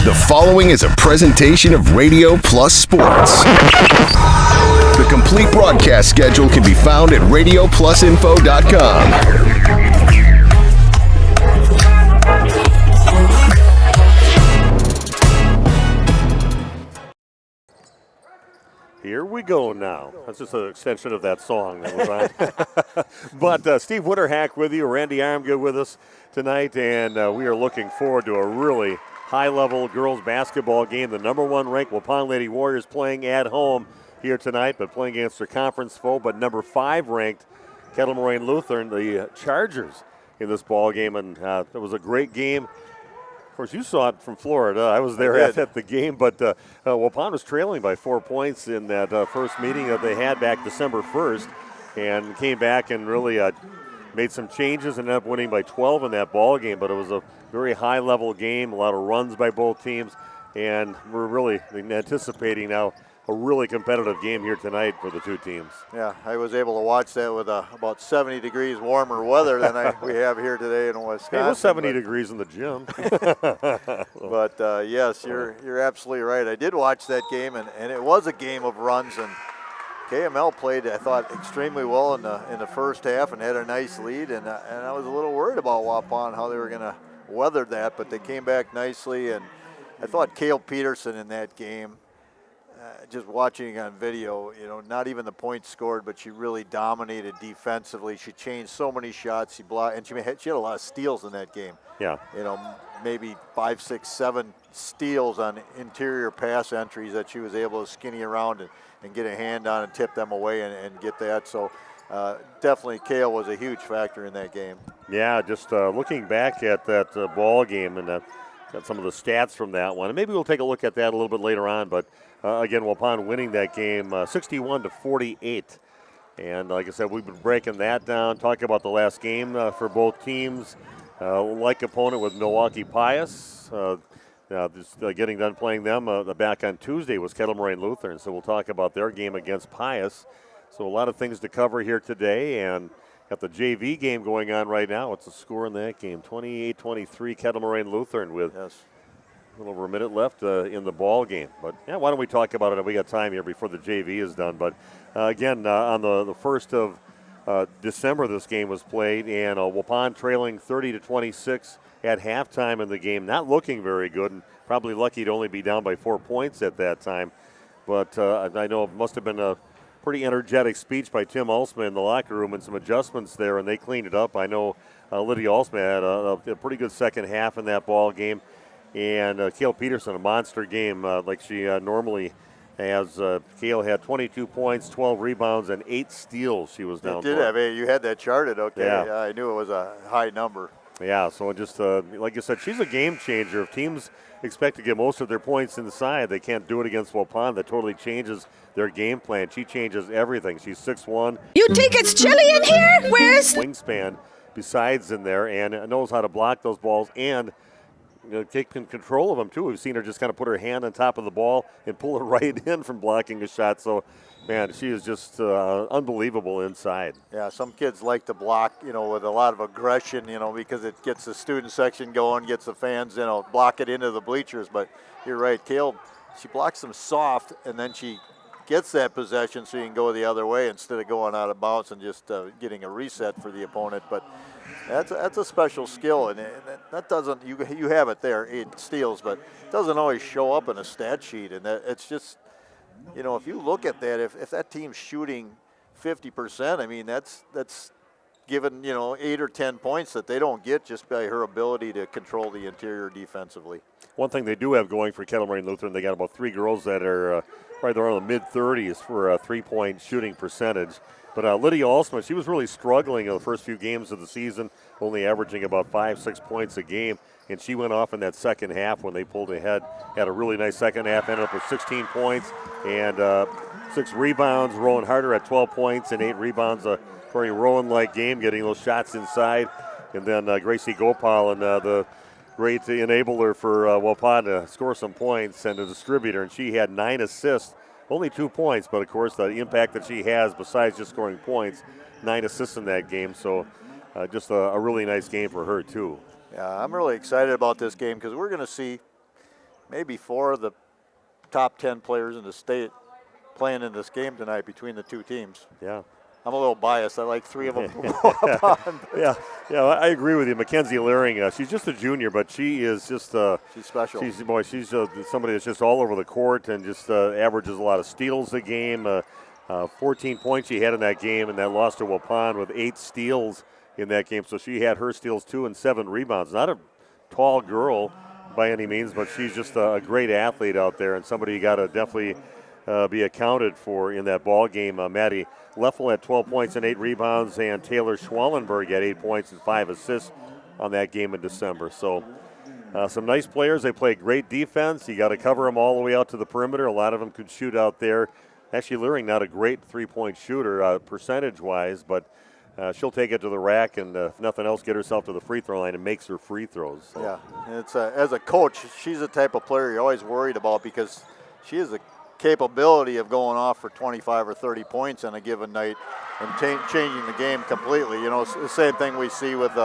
The following is a presentation of Radio Plus Sports. The complete broadcast schedule can be found at radioplusinfo.com. Here we go now. That's just an extension of that song that was on. But Steve Winterhack with you, Randy Armgood with us tonight, and we are looking forward to a really high-level girls basketball game. The number one ranked Waupun Lady Warriors playing at home here tonight, but playing against their conference foe. But number 5 ranked Kettle Moraine Lutheran, the Chargers, in this ball game, and it was a great game. Of course, you saw it from Florida. I was there at the game, but Waupun was trailing by 4 points in that first meeting that they had back December 1st, and came back and really made some changes and ended up winning by 12 in that ball game. But it was a very high-level game, a lot of runs by both teams, and we're really anticipating now a really competitive game here tonight for the two teams. Yeah, I was able to watch that with about 70 degrees warmer weather than we have here today in Wisconsin. It was 70 degrees in the gym. But yes, you're absolutely right. I did watch that game, and it was a game of runs, and KML played, I thought, extremely well in the first half and had a nice lead, and I was a little worried about Waupun, how they were going to weather that, but they came back nicely, and I thought Cale Peterson in that game, just watching on video, not even the points scored, but she really dominated defensively. She changed so many shots. She blocked, and she had a lot of steals in that game. Yeah. Maybe 5, 6, 7 steals on interior pass entries that she was able to skinny around and get a hand on and tip them away and get that. So definitely Cale was a huge factor in that game. Yeah, just looking back at that ball game and got some of the stats from that one. And maybe we'll take a look at that a little bit later on. But again, Waupun winning that game 61-48. And like I said, we've been breaking that down, talking about the last game for both teams. Like opponent with Milwaukee Pius. Just getting done playing them back on Tuesday was Kettle Moraine Lutheran. So we'll talk about their game against Pius. So a lot of things to cover here today. And got the JV game going on right now. What's the score in that game? 28-23 Kettle Moraine Lutheran with a little over a minute left in the ball game. But yeah, why don't we talk about it? We got time here before the JV is done. But again, on the 1st of December this game was played, and Waupun trailing 30-26 at halftime in the game. Not looking very good, and probably lucky to only be down by 4 points at that time. But I know it must have been a pretty energetic speech by Tim Alsman in the locker room and some adjustments there, and they cleaned it up. I know Lydia Alsman had a pretty good second half in that ball game, and Cale Peterson, a monster game like she normally has. Cale had 22 points, 12 rebounds, and 8 steals she was down for. You had that charted, okay. Yeah. I knew it was a high number. Yeah, so just like you said, she's a game changer. If teams expect to get most of their points inside, they can't do it against Waupun. That totally changes their game plan. She changes everything. She's 6'1". You think it's chilly in here? Where's wingspan besides in there, and knows how to block those balls and take control of them too. We've seen her just kind of put her hand on top of the ball and pull it right in from blocking a shot. So, man, she is just unbelievable inside. Yeah, some kids like to block, with a lot of aggression, because it gets the student section going, gets the fans, block it into the bleachers. But you're right, Cale, she blocks them soft, and then she gets that possession so you can go the other way instead of going out of bounds and just getting a reset for the opponent. But that's a special skill, and that doesn't, you have it there, 8 steals, but it doesn't always show up in a stat sheet. And it's just, if you look at that, if that team's shooting 50%, I mean, that's given, 8 or 10 points that they don't get just by her ability to control the interior defensively. One thing they do have going for Kettle Moraine Lutheran, they got about 3 girls that are right there in the mid-30s for a 3-point shooting percentage. But Lydia Alsman, she was really struggling in the first few games of the season, only averaging about 5-6 points a game. And she went off in that second half when they pulled ahead. Had a really nice second half, ended up with 16 points and 6 rebounds. Rowan Harder at 12 points and 8 rebounds. A very Rowan-like game, getting those shots inside. And then Gracie Gopal and the great enabler for Waupun to score some points and a distributor. And she had 9 assists. Only 2 points, but of course the impact that she has besides just scoring points, 9 assists in that game. So just a really nice game for her too. Yeah, I'm really excited about this game because we're going to see maybe 4 of the top 10 players in the state playing in this game tonight between the two teams. Yeah. I'm a little biased. I like 3 of them from Waupun. Yeah, I agree with you. Mackenzie Leering, she's just a junior, but she is just she's special. She's somebody that's just all over the court and just averages a lot of steals a game. 14 points she had in that game, and that lost to Waupun with 8 steals in that game. So she had her steals too and 7 rebounds. Not a tall girl by any means, but she's just a great athlete out there and somebody you got to definitely be accounted for in that ball game. Maddie Leffel had 12 points and 8 rebounds, and Taylor Schwallenberg had 8 points and 5 assists on that game in December. So some nice players. They play great defense. You got to cover them all the way out to the perimeter. A lot of them could shoot out there. Actually, Leering not a great three-point shooter percentage-wise, but she'll take it to the rack and, if nothing else, get herself to the free throw line and makes her free throws. So. Yeah, and it's as a coach, she's the type of player you're always worried about because she has the capability of going off for 25 or 30 points on a given night and changing the game completely. You know, it's the same thing we see with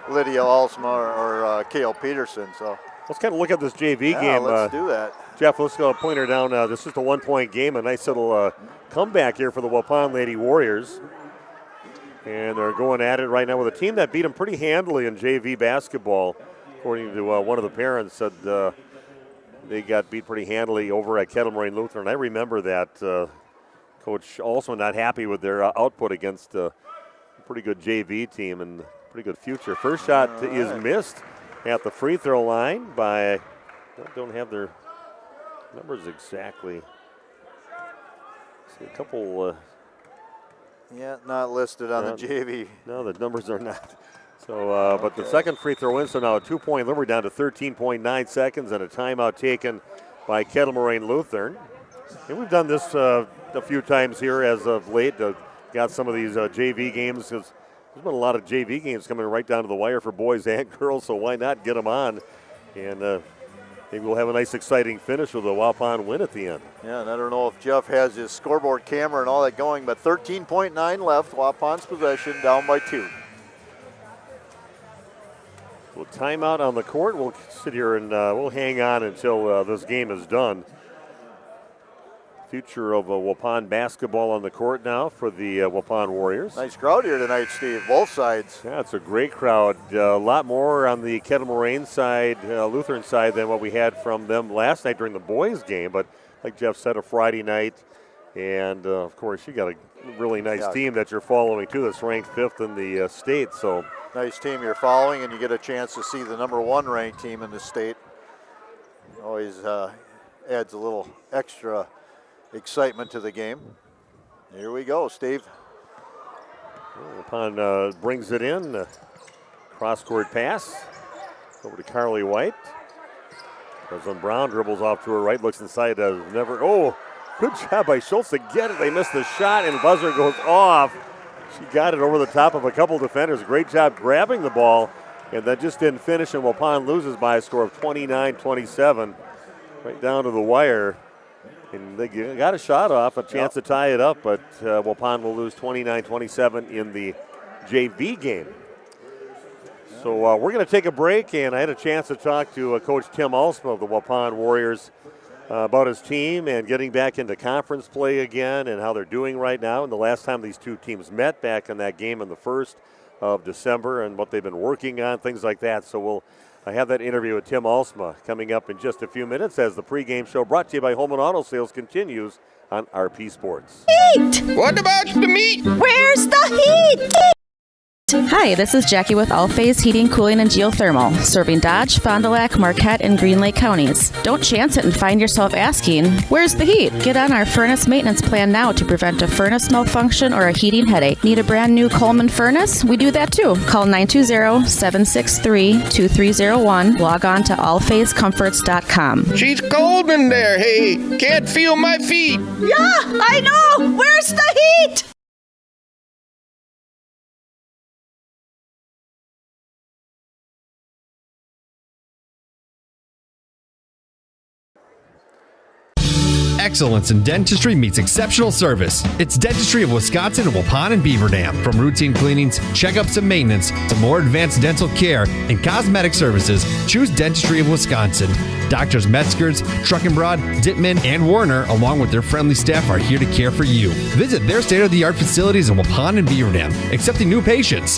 Lydia Alsma or Kale Peterson. So let's kind of look at this JV game. Let's do that. Jeff, let's go point her down. This is a 1-point game. A nice little comeback here for the Waupun Lady Warriors. And they're going at it right now with a team that beat them pretty handily in JV basketball. According to one of the parents, said they got beat pretty handily over at Kettle Moraine Lutheran. I remember that. Coach also not happy with their output against a pretty good JV team and pretty good future. First shot is missed at the free throw line by, I don't have their numbers exactly. See a couple. Not listed on the JV. No, the numbers are not. So, but the second free throw in, so now a 2-point lead. We're down to 13.9 seconds and a timeout taken by Kettle Moraine Lutheran. And we've done this a few times here as of late. Got some of these JV games. There's been a lot of JV games coming right down to the wire for boys and girls, so why not get them on? And maybe we'll have a nice, exciting finish with a Waupun win at the end. Yeah, and I don't know if Jeff has his scoreboard camera and all that going, but 13.9 left. Waupun's possession, down by 2. Well, timeout on the court. We'll sit here and we'll hang on until this game is done. Future of Waupun basketball on the court now for the Waupun Warriors. Nice crowd here tonight, Steve, both sides. Yeah, it's a great crowd. A lot more on the Kettle Moraine side, Lutheran side, than what we had from them last night during the boys' game. But like Jeff said, a Friday night. And, of course, you got a really nice team that you're following, too, that's ranked 5th in the state. So nice team you're following, and you get a chance to see the number 1 ranked team in the state. Always adds a little extra excitement to the game. Here we go, Steve. Waupun brings it in. Cross-court pass over to Carly White. President Brown dribbles off to her right, looks inside, good job by Schultz to get it. They missed the shot, and buzzer goes off. She got it over the top of a couple defenders. Great job grabbing the ball, and that just didn't finish, and Waupun loses by a score of 29-27, right down to the wire. And they got a shot off, a chance to tie it up, but Waupun will lose 29-27 in the JV game. So we're going to take a break, and I had a chance to talk to Coach Tim Alsma of the Waupun Warriors about his team and getting back into conference play again and how they're doing right now. And the last time these two teams met back in that game on the 1st of December and what they've been working on, things like that. So I have that interview with Tim Alsma coming up in just a few minutes as the pregame show brought to you by Home and Auto Sales continues on RP Sports. Heat! What about the meat? Where's the heat? Hi, this is Jackie with All Phase Heating, Cooling, and Geothermal, serving Dodge, Fond du Lac, Marquette, and Green Lake counties. Don't chance it and find yourself asking, where's the heat? Get on our furnace maintenance plan now to prevent a furnace malfunction or a heating headache. Need a brand new Coleman furnace? We do that too. Call 920-763-2301. Log on to allphasecomforts.com. She's cold in there, hey. Can't feel my feet. Yeah, I know! Where's the heat? Excellence in dentistry meets exceptional service. It's Dentistry of Wisconsin in Waupun and Beaver Dam. From routine cleanings, checkups, and maintenance to more advanced dental care and cosmetic services, choose Dentistry of Wisconsin. Doctors Metzger's, Truckenbrod, Dittman, and Warner, along with their friendly staff, are here to care for you. Visit their state-of-the-art facilities in Waupun and Beaver Dam, accepting new patients.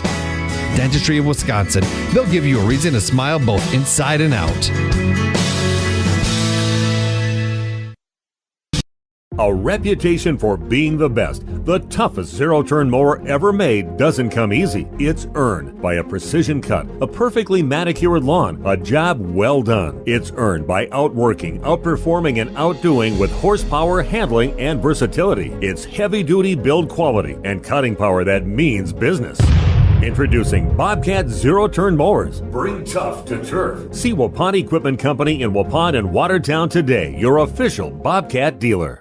Dentistry of Wisconsin. They'll give you a reason to smile both inside and out. A reputation for being the best, the toughest zero-turn mower ever made doesn't come easy. It's earned by a precision cut, a perfectly manicured lawn, a job well done. It's earned by outworking, outperforming, and outdoing with horsepower, handling, and versatility. It's heavy-duty build quality and cutting power that means business. Introducing Bobcat zero-turn mowers. Bring tough to turf. See Waupun Equipment Company in Waupun and Watertown today, your official Bobcat dealer.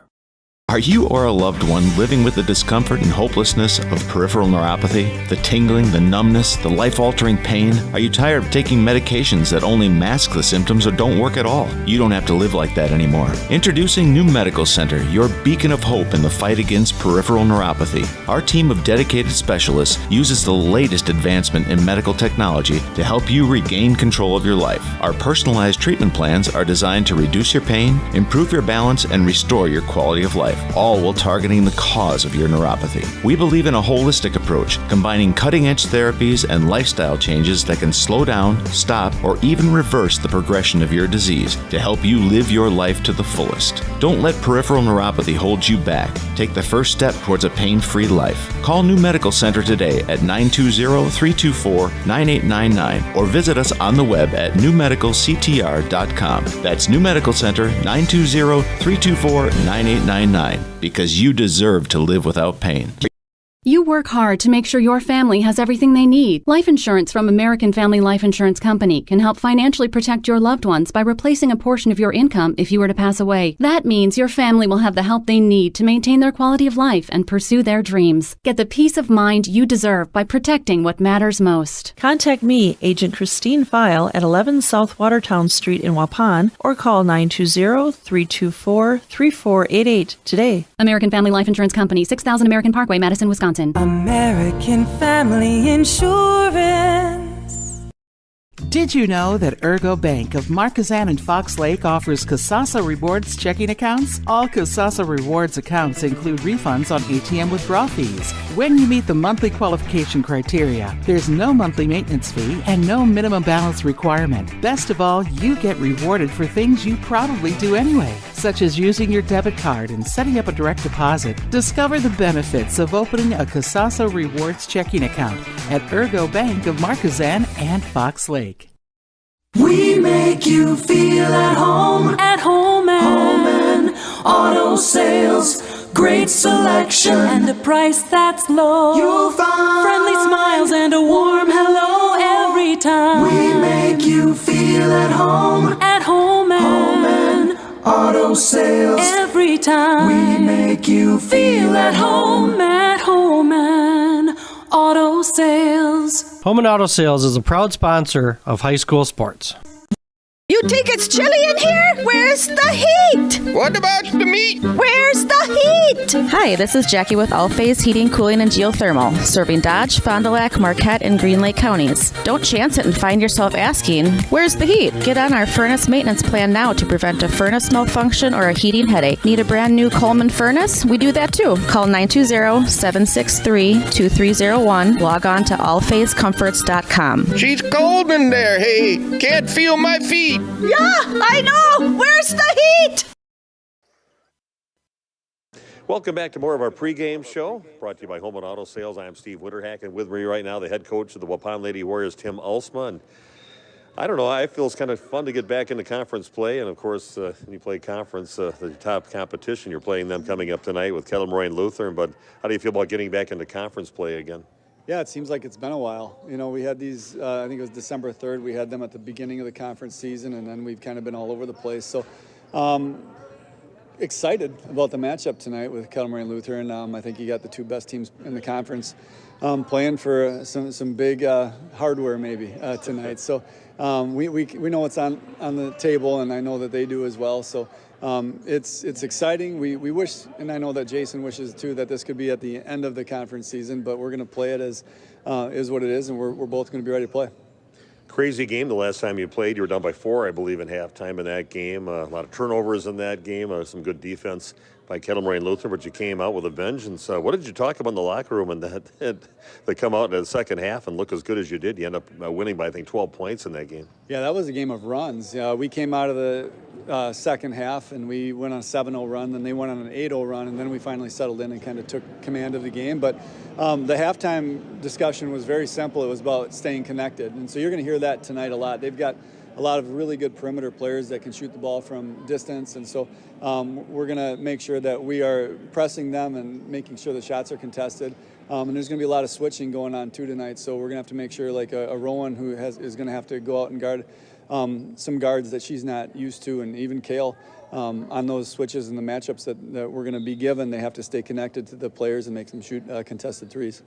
Are you or a loved one living with the discomfort and hopelessness of peripheral neuropathy? The tingling, the numbness, the life-altering pain? Are you tired of taking medications that only mask the symptoms or don't work at all? You don't have to live like that anymore. Introducing New Medical Center, your beacon of hope in the fight against peripheral neuropathy. Our team of dedicated specialists uses the latest advancement in medical technology to help you regain control of your life. Our personalized treatment plans are designed to reduce your pain, improve your balance, and restore your quality of life, all while targeting the cause of your neuropathy. We believe in a holistic approach, combining cutting-edge therapies and lifestyle changes that can slow down, stop, or even reverse the progression of your disease to help you live your life to the fullest. Don't let peripheral neuropathy hold you back. Take the first step towards a pain-free life. Call New Medical Center today at 920-324-9899 or visit us on the web at newmedicalctr.com. That's New Medical Center, 920-324-9899. Because you deserve to live without pain. You work hard to make sure your family has everything they need. Life insurance from American Family Life Insurance Company can help financially protect your loved ones by replacing a portion of your income if you were to pass away. That means your family will have the help they need to maintain their quality of life and pursue their dreams. Get the peace of mind you deserve by protecting what matters most. Contact me, Agent Christine File, at 11 South Watertown Street in Waupun, or call 920-324-3488 today. American Family Life Insurance Company, 6000 American Parkway, Madison, Wisconsin. American Family Insurance. Did you know that Ergo Bank of Marquezan and Fox Lake offers Casasa Rewards checking accounts? All Casasa Rewards accounts include refunds on ATM withdrawal fees when you meet the monthly qualification criteria. There's no monthly maintenance fee and no minimum balance requirement. Best of all, you get rewarded for things you probably do anyway, such as using your debit card and setting up a direct deposit. Discover the benefits of opening a Casasa Rewards checking account at Ergo Bank of Marquezan and Fox Lake. We make you feel at home and auto sales. Great selection and a price that's low. You'll find friendly smiles and a warm hello every time. We make you feel at home and auto sales. Every time we make you feel at home and auto sales. Home and Auto Sales is a proud sponsor of high school sports. You think it's chilly in here? Where's the heat? What about the meat? Where's the heat? Hi, this is Jackie with All Phase Heating, Cooling, and Geothermal, serving Dodge, Fond du Lac, Marquette, and Green Lake counties. Don't chance it and find yourself asking, where's the heat? Get on our furnace maintenance plan now to prevent a furnace malfunction or a heating headache. Need a brand new Coleman furnace? We do that too. Call 920-763-2301. Log on to allphasecomforts.com. She's cold in there, hey. Can't feel my feet. Yeah, I know! Where's the heat? Welcome back to more of our pregame show, brought to you by Home and Auto Sales. I'm Steve Winterhack, and with me right now, the head coach of the Waupun Lady Warriors, Tim Ulsma. And I don't know, I feel it's kind of fun to get back into conference play. And, of course, when you play conference, the top competition, you're playing them coming up tonight with Kettle, Moraine, Lutheran. But how do you feel about getting back into conference play again? Yeah, it seems like it's been a while. You know, we had these, I think it was December 3rd, we had them at the beginning of the conference season, and then we've kind of been all over the place. So excited about the matchup tonight with Kettle, Moraine, Lutheran. I think you got the two best teams in the conference playing for some big hardware maybe tonight. So we know what's on the table, and I know that they do as well. So it's exciting. We wish, and I know that Jason wishes too, that this could be at the end of the conference season, but we're going to play it as is what it is, and we're both going to be ready to play. Crazy game the last time you played. You were down by 4, I believe, in halftime in that game. A lot of turnovers in that game. Some good defense by Kettle, Moraine, Lutheran, but you came out with a vengeance. What did you talk about in the locker room and that they come out in the second half and look as good as you did? You end up winning by, I think, 12 points in that game. Yeah, that was a game of runs. We came out of the second half and we went on a 7-0 run, then they went on an 8-0 run, and then we finally settled in and kind of took command of the game. But the halftime discussion was very simple. It was about staying connected. And so you're going to hear that tonight a lot. They've got a lot of really good perimeter players that can shoot the ball from distance, and so we're going to make sure that we are pressing them and making sure the shots are contested. And there's going to be a lot of switching going on too tonight, so we're going to have to make sure, like a Rowan who is going to have to go out and guard some guards that she's not used to, and even Kale on those switches and the matchups that we're going to be given, they have to stay connected to the players and make them shoot contested threes.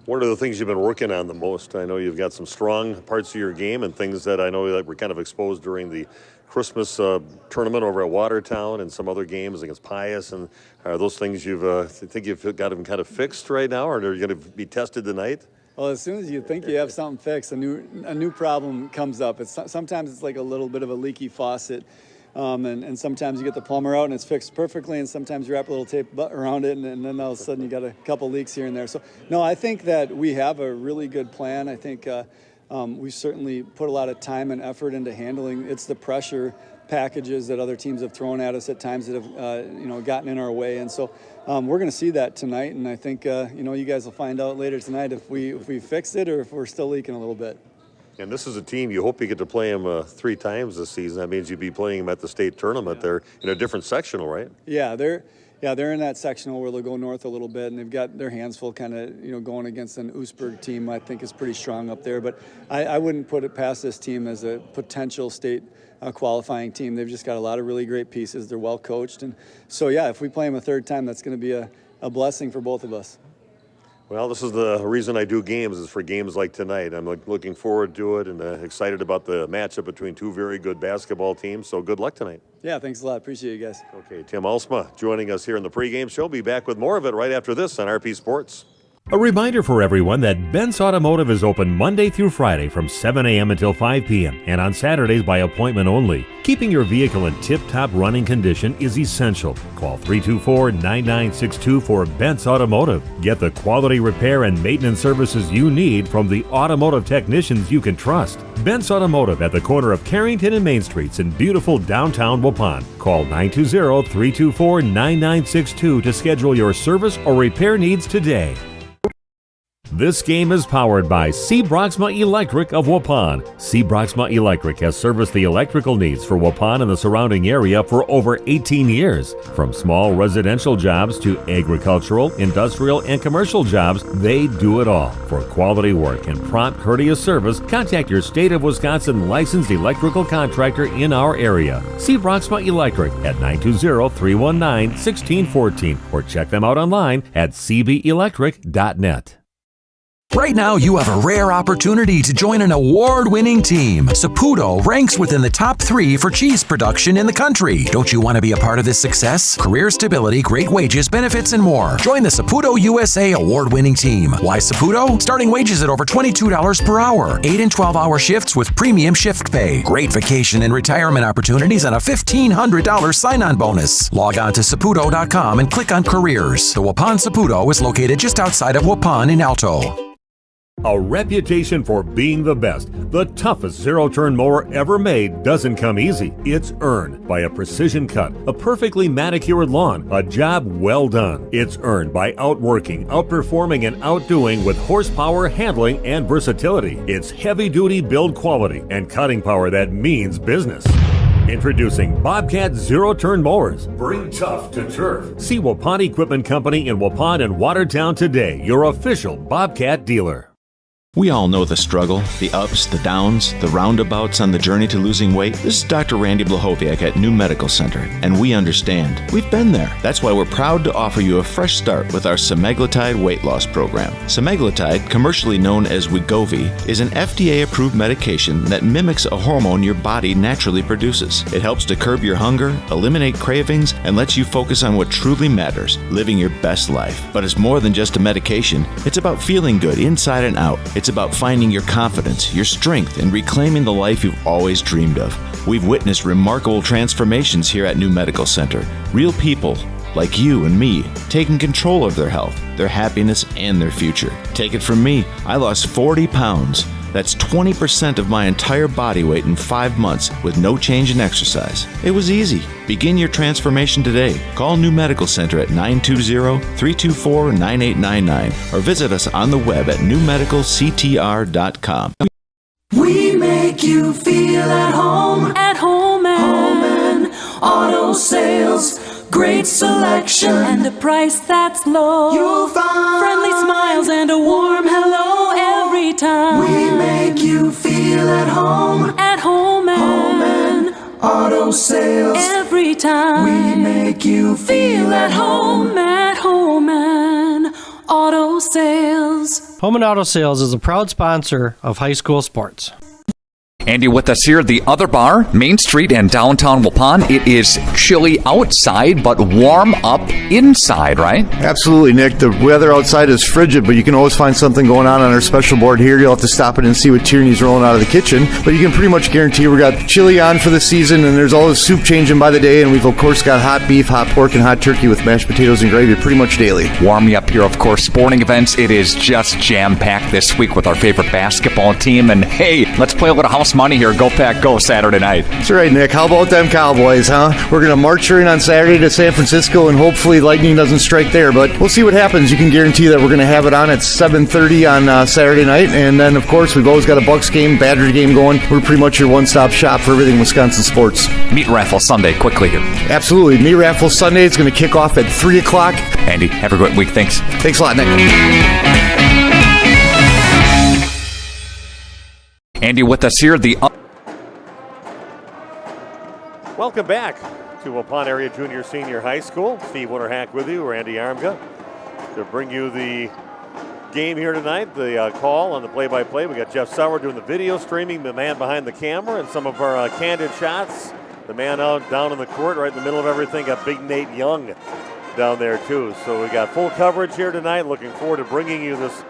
What are the things you've been working on the most? I know you've got some strong parts of your game and things that I know that were kind of exposed during the Christmas tournament over at Watertown and some other games against Pius. And are those things think you've got them kind of fixed right now, or are you going to be tested tonight? Well, as soon as you think you have something fixed, a new problem comes up. Sometimes it's like a little bit of a leaky faucet. And sometimes you get the plumber out and it's fixed perfectly, and sometimes you wrap a little tape around it, and then all of a sudden you got a couple leaks here and there. So, no, I think that we have a really good plan. I think we certainly put a lot of time and effort into handling. It's the pressure packages that other teams have thrown at us at times that have gotten in our way, and so we're going to see that tonight. And I think you guys will find out later tonight if we fix it or if we're still leaking a little bit. And this is a team, you hope you get to play them 3 times this season. That means you'd be playing them at the state tournament. They're in a different sectional, right? Yeah, they're in that sectional where they'll go north a little bit, and they've got their hands full kind of, going against an Oostburg team I think is pretty strong up there. But I wouldn't put it past this team as a potential state qualifying team. They've just got a lot of really great pieces. They're well coached. And so, yeah, if we play them a 3rd time, that's going to be a blessing for both of us. Well, this is the reason I do games, is for games like tonight. I'm looking forward to it and excited about the matchup between 2 very good basketball teams. So good luck tonight. Yeah, thanks a lot. Appreciate you guys. Okay, Tim Alsma joining us here in the pregame show. Be back with more of it right after this on RP Sports. A reminder for everyone that Bent's Automotive is open Monday through Friday from 7 a.m. until 5 p.m. and on Saturdays by appointment only. Keeping your vehicle in tip-top running condition is essential. Call 324-9962 for Bent's Automotive. Get the quality repair and maintenance services you need from the automotive technicians you can trust. Bent's Automotive at the corner of Carrington and Main Streets in beautiful downtown Waupun. Call 920-324-9962 to schedule your service or repair needs today. This game is powered by C. Broxma Electric of Waupun. C. Broxma Electric has serviced the electrical needs for Waupun and the surrounding area for over 18 years. From small residential jobs to agricultural, industrial, and commercial jobs, they do it all. For quality work and prompt, courteous service, contact your State of Wisconsin licensed electrical contractor in our area. C. Broxma Electric at 920-319-1614 or check them out online at cbelectric.net. Right now, you have a rare opportunity to join an award-winning team. Saputo ranks within the top 3 for cheese production in the country. Don't you want to be a part of this success? Career stability, great wages, benefits, and more. Join the Saputo USA award-winning team. Why Saputo? Starting wages at over $22 per hour. 8 and 12-hour shifts with premium shift pay. Great vacation and retirement opportunities and a $1,500 sign-on bonus. Log on to Saputo.com and click on Careers. The Waupun Saputo is located just outside of Waupun in Alto. A reputation for being the best, the toughest zero-turn mower ever made doesn't come easy. It's earned by a precision cut, a perfectly manicured lawn, a job well done. It's earned by outworking, outperforming, and outdoing with horsepower, handling, and versatility. It's heavy-duty build quality and cutting power that means business. Introducing Bobcat Zero-Turn Mowers. Bring tough to turf. See Waupun Equipment Company in Waupun and Watertown today, your official Bobcat dealer. We all know the struggle, the ups, the downs, the roundabouts on the journey to losing weight. This is Dr. Randy Blahoviak at New Medical Center, and we understand. We've been there. That's why we're proud to offer you a fresh start with our semaglutide weight loss program. Semaglutide, commercially known as Wegovy, is an FDA-approved medication that mimics a hormone your body naturally produces. It helps to curb your hunger, eliminate cravings, and lets you focus on what truly matters, living your best life. But it's more than just a medication. It's about feeling good inside and out. It's about finding your confidence, your strength, and reclaiming the life you've always dreamed of. We've witnessed remarkable transformations here at New Medical Center. Real people, like you and me, taking control of their health, their happiness, and their future. Take it from me, I lost 40 pounds. That's 20% of my entire body weight in 5 months with no change in exercise. It was easy. Begin your transformation today. Call New Medical Center at 920-324-9899 or visit us on the web at newmedicalctr.com. We make you feel at home and auto sales. Great selection and a price that's low. You'll find friendly smiles and a warm hello every time. We make you feel at home and auto sales. Every time we make you feel at home and auto sales. Home and Auto Sales is a proud sponsor of high school sports. Andy with us here at the Other Bar, Main Street in downtown Waupun. It is chilly outside, but warm up inside, right? Absolutely, Nick. The weather outside is frigid, but you can always find something going on our special board here. You'll have to stop in and see what Tierney's rolling out of the kitchen. But you can pretty much guarantee we got chili on for the season, and there's always soup changing by the day, and we've, of course, got hot beef, hot pork, and hot turkey with mashed potatoes and gravy pretty much daily. Warming up here, of course, sporting events. It is just jam-packed this week with our favorite basketball team. And, hey, let's play a little house money here. Go Pack Go Saturday night. That's right, Nick. How about them Cowboys, huh? We're going to march in on Saturday to San Francisco, and hopefully lightning doesn't strike there, but we'll see what happens. You can guarantee that we're going to have it on at 7:30 on Saturday night, and then, of course, we've always got a Bucks game, Badger game going. We're pretty much your one-stop shop for everything Wisconsin sports. Meat Raffle Sunday, quickly here. Absolutely. Meat Raffle Sunday is going to kick off at 3 o'clock. Andy, have a great week. Thanks. Thanks a lot, Nick. Andy with us here at the... Welcome back to Waupun Area Junior Senior High School. Steve Winterhack with you, Randy Armga, to bring you the game here tonight, the call on the play-by-play. We got Jeff Sauer doing the video streaming, the man behind the camera, and some of our candid shots. The man out down in the court, right in the middle of everything, got Big Nate Young down there too. So we got full coverage here tonight. Looking forward to bringing you this.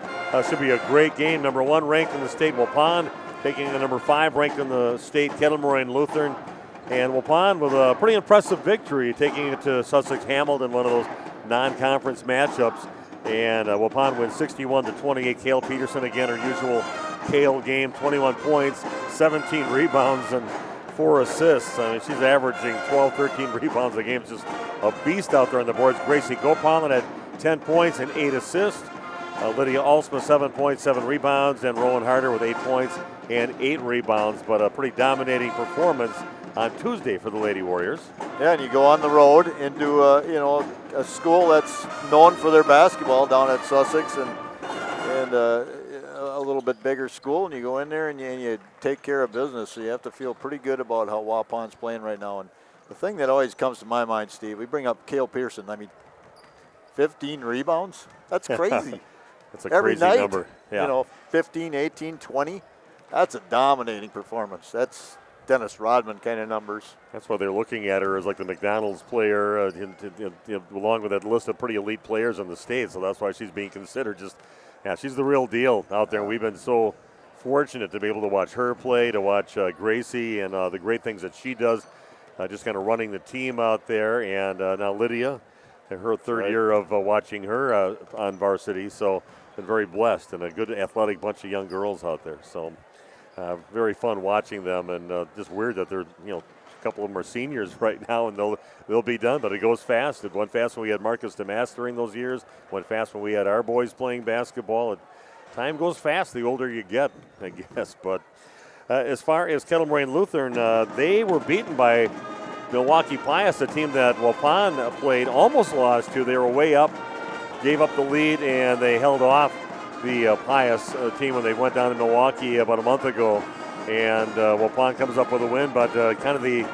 Should be a great game. Number 1 ranked in the state, Waupun, taking the number 5 ranked in the state, Kettle Moraine Lutheran. And Waupun with a pretty impressive victory, taking it to Sussex Hamilton, one of those non-conference matchups. And Waupun wins 61-28. Cale Peterson, again, her usual Cale game, 21 points, 17 rebounds, and 4 assists. I mean, she's averaging 12, 13 rebounds a game. It's just a beast out there on the boards. Gracie Gopalan had 10 points and 8 assists. Lydia Alsma, 7 points, 7 rebounds, and Rowan Harder with 8 points and 8 rebounds, but a pretty dominating performance on Tuesday for the Lady Warriors. Yeah, and you go on the road into a school that's known for their basketball down at Sussex, and a little bit bigger school, and you go in there and you take care of business. So you have to feel pretty good about how Waupun's playing right now. And the thing that always comes to my mind, Steve, we bring up Cale Pearson. I mean, 15 rebounds? That's crazy. That's a Every crazy night, number. Yeah. 15, 18, 20. That's a dominating performance. That's Dennis Rodman kind of numbers. That's why they're looking at her as like the McDonald's player, along with that list of pretty elite players in the state. So that's why she's being considered. She's the real deal out there. We've been so fortunate to be able to watch her play, to watch Gracie and the great things that she does, just kind of running the team out there. And now Lydia, her third year of watching her on varsity. So been very blessed, and a good athletic bunch of young girls out there. So very fun watching them, and just weird that they're, a couple of them are seniors right now, and they'll be done. But it goes fast. It went fast when we had Marcus DeMass during those years. Went fast when we had our boys playing basketball. Time goes fast the older you get, I guess. But as far as Kettle Moraine Lutheran, they were beaten by Milwaukee Pius, a team that Waupun played, almost lost to. They were way up, gave up the lead, and they held off the Pius team when they went down to Milwaukee about a month ago. And Waupun comes up with a win, but kind of the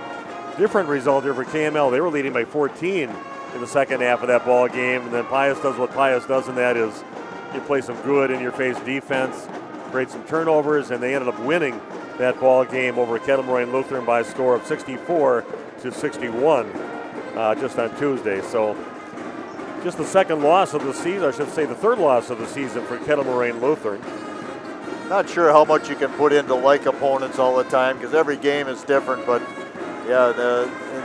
different result here for KML. They were leading by 14 in the second half of that ball game, and then Pius does what Pius does, and that is you play some good in-your-face defense, create some turnovers, and they ended up winning that ball game over Kettle Moraine Lutheran by a score of 64-61 just on Tuesday. So just the second loss of the season, I should say the third loss of the season for Kettle Moraine Lutheran. Not sure how much you can put into like opponents all the time because every game is different, but yeah,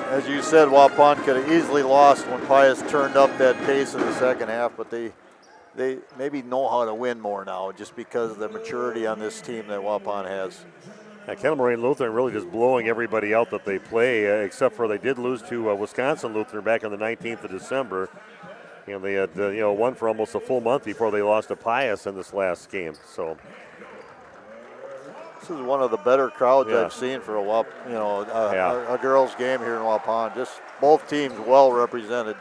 as you said, Waupun could have easily lost when Pius turned up that pace in the second half, but they maybe know how to win more now just because of the maturity on this team that Waupun has. Yeah, Kettle Moraine Lutheran really just blowing everybody out that they play, except for they did lose to Wisconsin Lutheran back on the 19th of December. And they had won for almost a full month before they lost to Pius in this last game. So this is one of the better crowds I've seen for a girls' game here in Waupun. Just both teams well represented.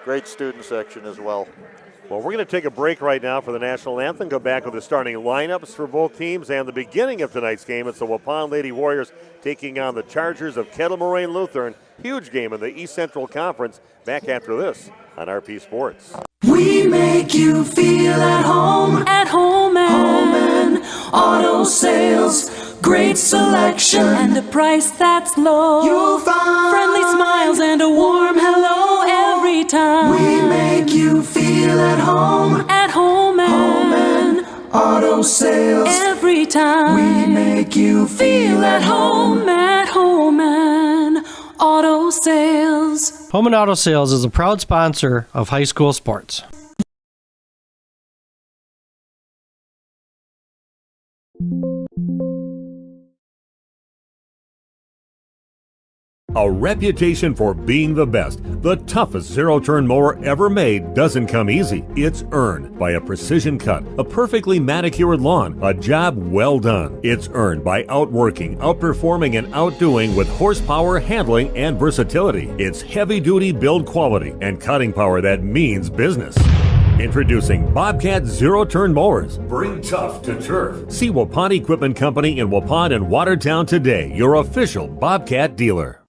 Great student section as well. Well, we're going to take a break right now for the national anthem. Go back with the starting lineups for both teams and the beginning of tonight's game. It's the Waupun Lady Warriors taking on the Chargers of Kettle Moraine Lutheran. Huge game in the East Central Conference. Back after this on RP Sports. We make you feel at home and auto sales. Great selection and a price that's low. You'll find friendly smiles and a warm hello every time. We make you feel at home and auto sales. Every time we make you feel at home and auto sales. Home and Auto Sales is a proud sponsor of high school sports. A reputation for being the best, the toughest zero-turn mower ever made doesn't come easy. It's earned by a precision cut, a perfectly manicured lawn, a job well done. It's earned by outworking, outperforming, and outdoing with horsepower, handling, and versatility. It's heavy-duty build quality and cutting power that means business. Introducing Bobcat Zero-Turn Mowers. Bring tough to turf. See Waupun Equipment Company in Waupun and Watertown today, your official Bobcat dealer.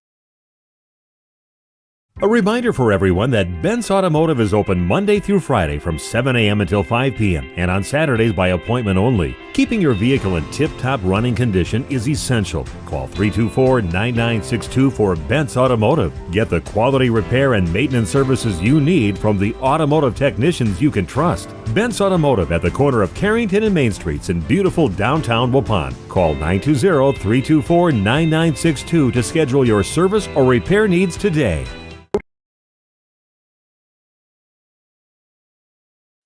A reminder for everyone that Bent's Automotive is open Monday through Friday from 7 a.m. until 5 p.m. and on Saturdays by appointment only. Keeping your vehicle in tip-top running condition is essential. Call 324-9962 for Bent's Automotive. Get the quality repair and maintenance services you need from the automotive technicians you can trust. Bent's Automotive at the corner of Carrington and Main Streets in beautiful downtown Waupun. Call 920-324-9962 to schedule your service or repair needs today.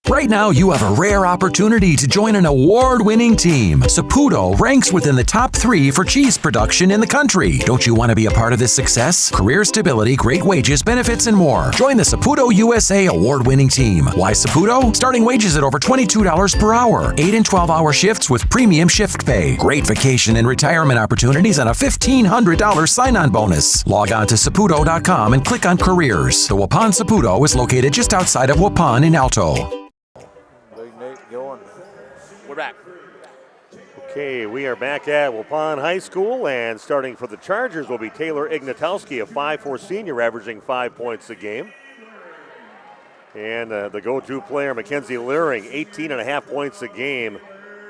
Right now, you have a rare opportunity to join an award-winning team. Saputo ranks within the top 3 for cheese production in the country. Don't you want to be a part of this success? Career stability, great wages, benefits, and more. Join the Saputo USA award-winning team. Why Saputo? Starting wages at over $22 per hour. 8 and 12-hour shifts with premium shift pay. Great vacation and retirement opportunities and a $1,500 sign-on bonus. Log on to Saputo.com and click on Careers. The Waupun Saputo is located just outside of Waupun in Alto. We're back. Okay, we are back at Waupun High School, and starting for the Chargers will be Taylor Ignatowski, a 5'4" senior, averaging 5 points a game. And the go-to player, Mackenzie Leering, 18.5 points a game,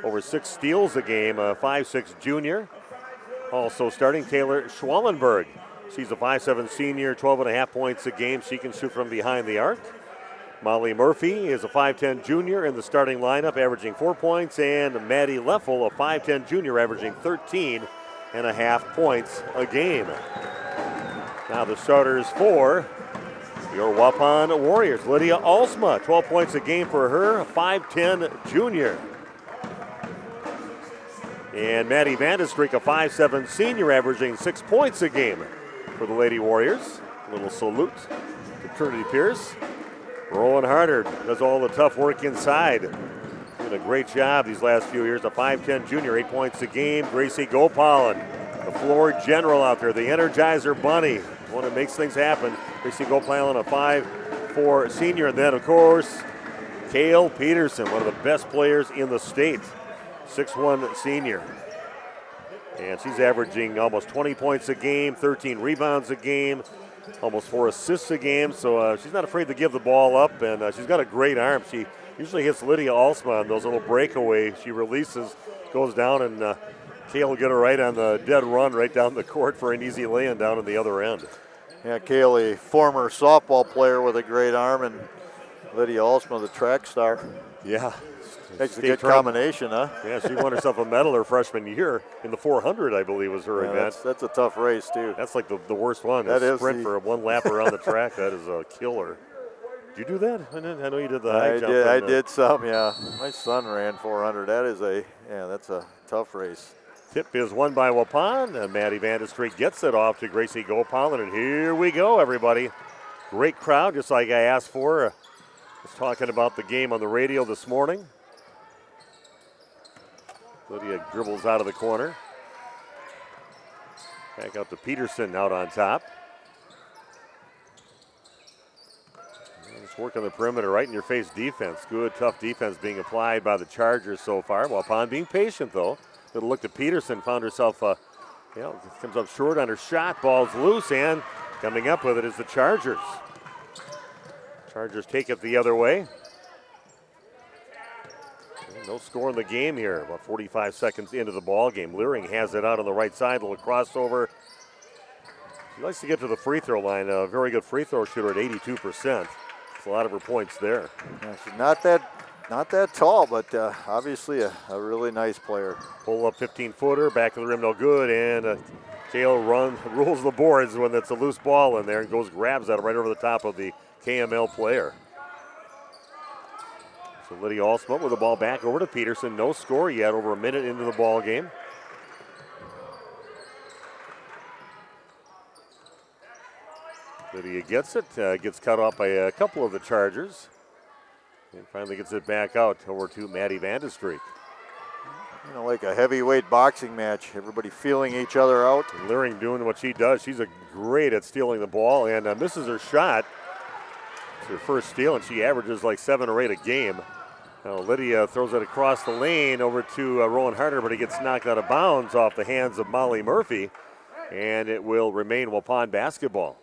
over 6 steals a game, a 5'6" junior. Also starting Taylor Schwallenberg. She's a 5'7" senior, 12.5 points a game. She can shoot from behind the arc. Molly Murphy is a 5'10" junior in the starting lineup, averaging 4 points, and Maddie Leffel, a 5'10" junior, averaging 13.5 points a game. Now the starters for your Waupun Warriors. Lydia Alsma, 12 points a game for her, a 5'10" junior. And Maddie Vandestreek, a 5'7" senior, averaging 6 points a game for the Lady Warriors. A little salute to Trinity Pierce. Rowan Harder does all the tough work inside. Doing a great job these last few years. A 5'10" junior, 8 points a game. Gracie Gopalan, the floor general out there, the Energizer Bunny, one that makes things happen. Gracie Gopalan, a 5'4" senior. And then, of course, Kale Peterson, one of the best players in the state, 6'1" senior. And she's averaging almost 20 points a game, 13 rebounds a game, almost 4 assists a game. So she's not afraid to give the ball up, and she's got a great arm. She usually hits Lydia Alsma on those little breakaways. She releases, goes down, and Kale will get her right on the dead run right down the court for an easy lay-in down on the other end. Yeah, Kale, a former softball player with a great arm, and Lydia Alsma, the track star. Yeah. Makes a good combination, huh? Yeah, she won herself a medal her freshman year in the 400, I believe, was her event. That's a tough race, too. That's like the worst one. That is sprint for one lap around the track. That is a killer. Did you do that? I know you did the high jump. I did some, yeah. My son ran 400. That's a tough race. Tip is won by Waupun, and Maddie Vandestreek gets it off to Gracie Gopal, and here we go, everybody. Great crowd, just like I asked for. I was talking about the game on the radio this morning. Lydia dribbles out of the corner. Back out to Peterson out on top. Just working the perimeter, right in your face defense. Good, tough defense being applied by the Chargers so far. Waupun being patient, though. Little look to Peterson, found herself, comes up short on her shot. Ball's loose, and coming up with it is the Chargers. Chargers take it the other way. No score in the game here. About 45 seconds into the ball game. Leering has it out on the right side. A little crossover. She likes to get to the free throw line. A very good free throw shooter at 82%. That's a lot of her points there. Yeah, she's not that tall, but obviously a really nice player. Pull up 15-footer, back of the rim, no good, and Kale rules the boards when it's a loose ball in there and grabs that right over the top of the KML player. So Lydia Alsma with the ball back over to Peterson. No score yet, over a minute into the ball game. Lydia gets it, gets cut off by a couple of the Chargers. And finally gets it back out over to Maddie Vandestreek. Like a heavyweight boxing match. Everybody feeling each other out. And Leering doing what she does. She's great at stealing the ball and misses her shot. It's her first steal, and she averages like 7 or 8 a game. Now Lydia throws it across the lane over to Rowan Harder, but he gets knocked out of bounds off the hands of Molly Murphy, and it will remain Waupun basketball.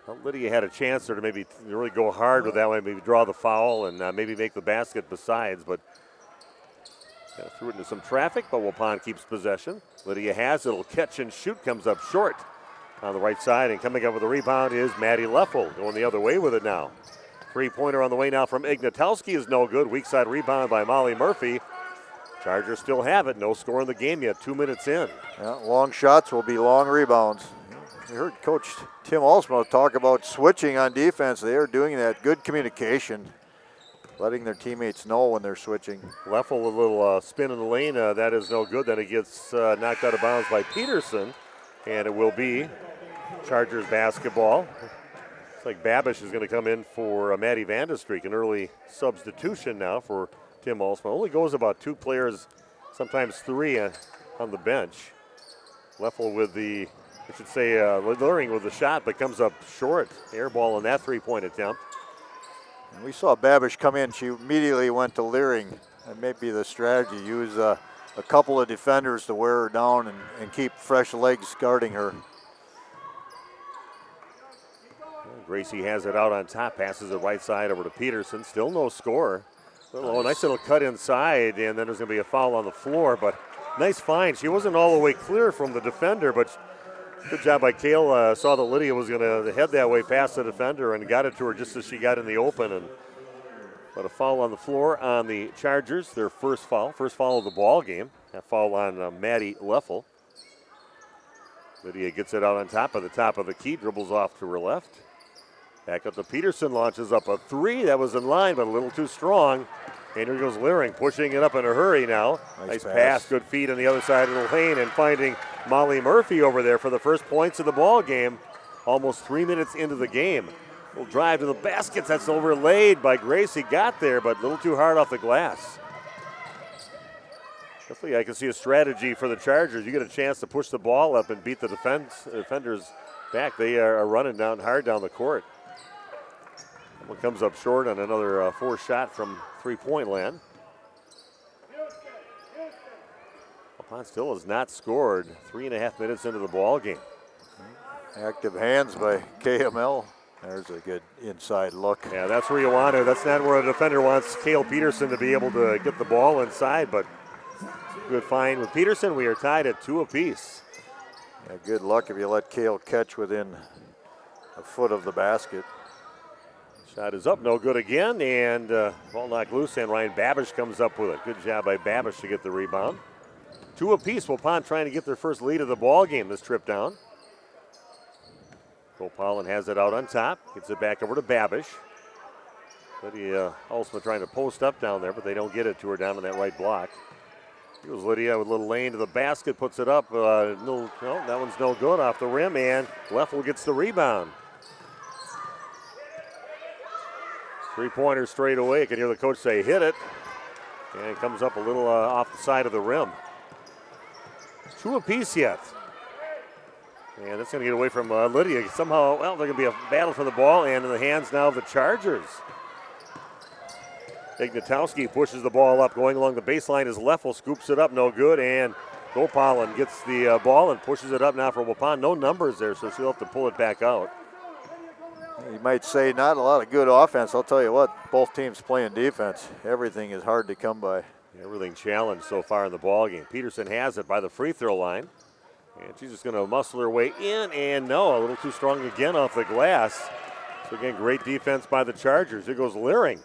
Well, Lydia had a chance there to maybe really go hard with that one, maybe draw the foul and maybe make the basket besides, but threw it into some traffic, but Waupun keeps possession. Lydia has it, will catch and shoot, comes up short on the right side, and coming up with a rebound is Maddie Leffel, going the other way with it now. Three-pointer on the way now from Ignatowski is no good. Weak side rebound by Molly Murphy. Chargers still have it. No score in the game yet, 2 minutes in. Yeah, long shots will be long rebounds. We heard Coach Tim Alsma talk about switching on defense. They are doing that. Good communication, letting their teammates know when they're switching. Leffel, a little spin in the lane. That is no good. Then it gets knocked out of bounds by Peterson, and it will be Chargers basketball. Looks like Babish is going to come in for Maddie Vandestreek, an early substitution now for Tim Alsma. Only goes about 2 players, sometimes 3 on the bench. Leffel with the, Lutheran with the shot, but comes up short. Air ball on that 3-point attempt. And we saw Babish come in. She immediately went to Leering. That may be the strategy. Use a couple of defenders to wear her down and keep fresh legs guarding her. Gracie has it out on top, passes it right side over to Peterson. Still no score. Nice little cut inside, and then there's going to be a foul on the floor, but nice find. She wasn't all the way clear from the defender, but good job by Kale. Saw that Lydia was going to head that way past the defender and got it to her just as she got in the open. But a foul on the floor on the Chargers, their first foul of the ball game. That foul on Maddie Leffel. Lydia gets it out on top of the key, dribbles off to her left. Back up to Peterson, launches up a 3. That was in line, but a little too strong. And here goes Leering, pushing it up in a hurry now. Nice pass, good feed on the other side of the lane, and finding Molly Murphy over there for the first points of the ball game. Almost 3 minutes into the game. Little drive to the basket, that's overlaid by Gracie. Got there, but a little too hard off the glass. Definitely, I can see a strategy for the Chargers. You get a chance to push the ball up and beat the defenders back. They are running down hard down the court. One comes up short on another forced shot from three-point land. Waupun still has not scored 3.5 minutes into the ball game. Active hands by KML. There's a good inside look. Yeah, that's where you want to. That's not where a defender wants Cale Peterson to be able to get the ball inside, but good find with Peterson. We are tied at 2 apiece. Yeah, good luck if you let Cale catch within a foot of the basket. Shot is up, no good again, and ball knocked loose, and Ryan Babish comes up with it. Good job by Babish to get the rebound. 2 apiece. Waupun trying to get their first lead of the ball game this trip down. Cole Pollen has it out on top, gets it back over to Babish. Lydia Ulsma trying to post up down there, but they don't get it to her down on that right block. Here's Lydia with a little lane to the basket, puts it up. No, that one's no good off the rim, and Leffel gets the rebound. Three-pointer straight away. You can hear the coach say, hit it. And it comes up a little off the side of the rim. 2 apiece yet. And that's going to get away from Lydia. Somehow, well, there's going to be a battle for the ball, and in the hands now of the Chargers. Ignatowski pushes the ball up, going along the baseline as Leffel scoops it up, no good, and Gopalin gets the ball and pushes it up now for Waupun. No numbers there, so she'll have to pull it back out. You might say not a lot of good offense. I'll tell you what, both teams playing defense. Everything is hard to come by. Everything challenged so far in the ball game. Peterson has it by the free throw line. And she's just going to muscle her way in, and no, a little too strong again off the glass. So again, great defense by the Chargers. Here goes Leering.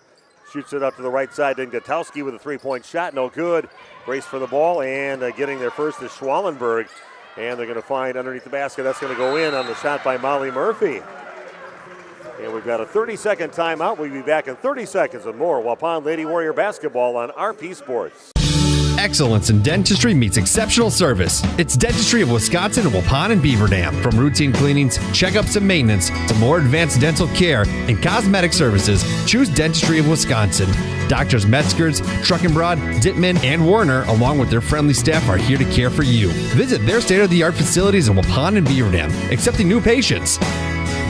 Shoots it up to the right side. Ignatowski with a three-point shot, no good. Race for the ball, and getting there first is Schwallenberg. And they're going to find underneath the basket. That's going to go in on the shot by Molly Murphy. And we've got a 30-second timeout. We'll be back in 30 seconds with more Waupun Lady Warrior basketball on RP Sports. Excellence in dentistry meets exceptional service. It's Dentistry of Wisconsin in Waupun and Beaver Dam. From routine cleanings, checkups, and maintenance to more advanced dental care and cosmetic services, choose Dentistry of Wisconsin. Doctors Metzger's, Truckenbrod, Dittman, and Warner, along with their friendly staff, are here to care for you. Visit their state-of-the-art facilities in Waupun and Beaver Dam, accepting new patients.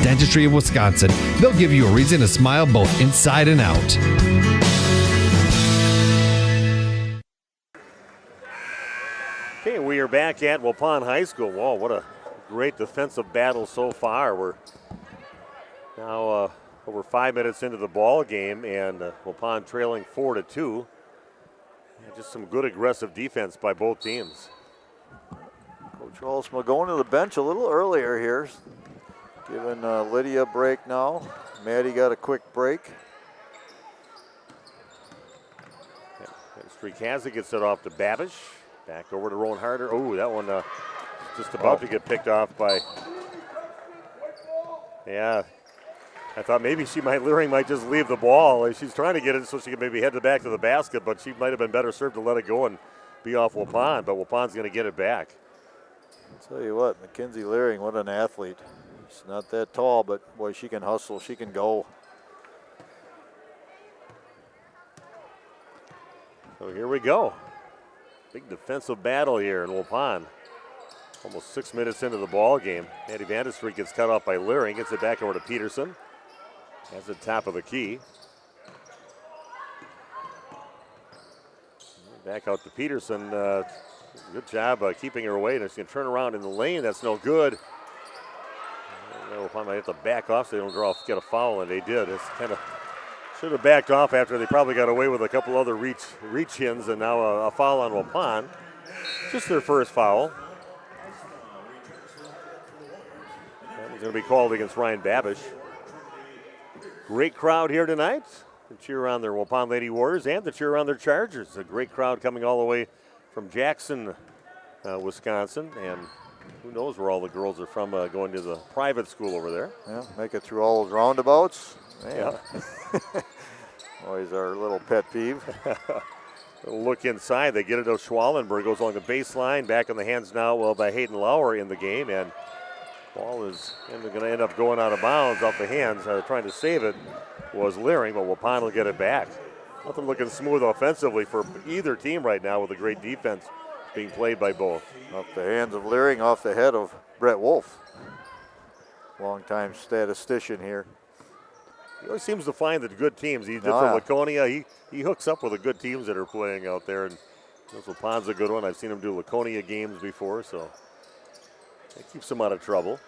Dentistry of Wisconsin. They'll give you a reason to smile both inside and out. Okay, we are back at Waupun High School. Whoa, what a great defensive battle so far. We're now over 5 minutes into the ball game, and Waupun trailing 4-2. Just some good aggressive defense by both teams. Coach Olsma going to the bench a little earlier here. Giving Lydia a break now. Maddie got a quick break. Streakaza gets it off to Babish. Back over to Rowan Harder. Oh, that one just about to get picked off by. Yeah, I thought maybe Leering might just leave the ball. She's trying to get it so she can maybe head back to the basket, but she might have been better served to let it go and be off Waupun, but Waupun's going to get it back. I'll tell you what, Mackenzie Leering, what an athlete. She's not that tall, but boy, she can hustle, she can go. So here we go. Big defensive battle here in Waupun. Almost 6 minutes into the ball game. Maddie Vandestreet gets cut off by Leering, gets it back over to Peterson. Has the top of the key. Back out to Peterson. Good job keeping her away. And she's going to turn around in the lane. That's no good. Waupun might have to back off so they don't get a foul, and they did. It's kind of should have backed off after they probably got away with a couple other reach-ins, and now a foul on Waupun. Just their first foul. That was going to be called against Ryan Babish. Great crowd here tonight. The cheer on their Waupun Lady Warriors and the cheer on their Chargers. A great crowd coming all the way from Jackson, Wisconsin, and who knows where all the girls are from going to the private school over there. Yeah, make it through all those roundabouts. Yeah. Always our little pet peeve. Look inside. They get it to Schwallenberg. Goes along the baseline. Back in the hands now by Hayden Lauer in the game. And ball is going to end up going out of bounds off the hands. Trying to save it was Leering, but Waupun will get it back. Nothing looking smooth offensively for either team right now with a great defense being played by both. Off the hands of Leering, off the head of Brett Wolf. Long-time statistician here. He always seems to find the good teams. He did for Laconia. He hooks up with the good teams that are playing out there. And Waupun's a good one. I've seen him do Laconia games before, so it keeps him out of trouble.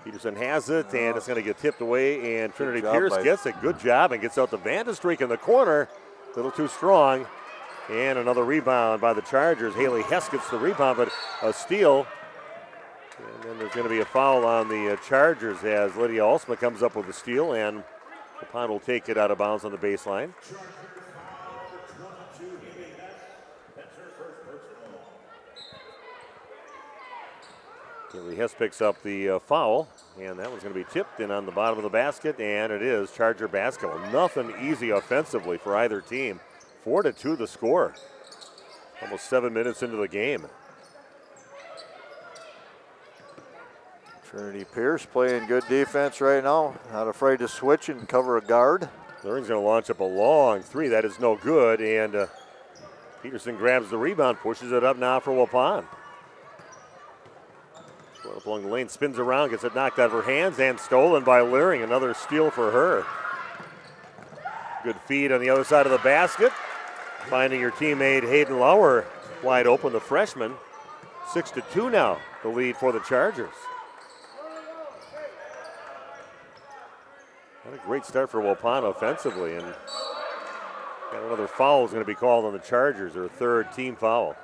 Peterson has it, and it's going to get tipped away, and Trinity Pierce gets it. Good job, and gets out to Vandestreek in the corner. A little too strong. And another rebound by the Chargers. Haley Hess gets the rebound, but a steal. And then there's going to be a foul on the Chargers as Lydia Alsma comes up with the steal, and Waupun will take it out of bounds on the baseline. Haley Hess picks up the foul, and that one's going to be tipped in on the bottom of the basket, and it is Charger basketball. Nothing easy offensively for either team. 4-2 the score. Almost 7 minutes into the game. Trinity Pierce playing good defense right now. Not afraid to switch and cover a guard. Lutheran's going to launch up a long three. That is no good, and Peterson grabs the rebound, pushes it up now for Waupun. Up along the lane, spins around, gets it knocked out of her hands, and stolen by Leering. Another steal for her. Good feed on the other side of the basket. Finding your teammate Hayden Lauer wide open, the freshman. 6-2 now, the lead for the Chargers. What a great start for Waupun offensively, and got another foul is going to be called on the Chargers, their third team foul.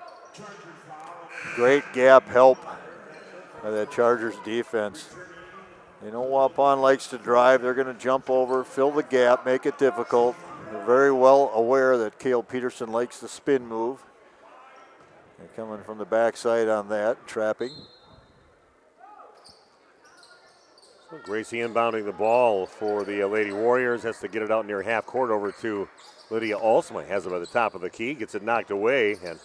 Great gap help by that Chargers defense. You know Waupun likes to drive. They're going to jump over, fill the gap, make it difficult. They're very well aware that Cale Peterson likes the spin move. They're coming from the backside on that, trapping. So Gracie inbounding the ball for the Lady Warriors. Has to get it out near half court over to Lydia Alsma. Has it by the top of the key, gets it knocked away, and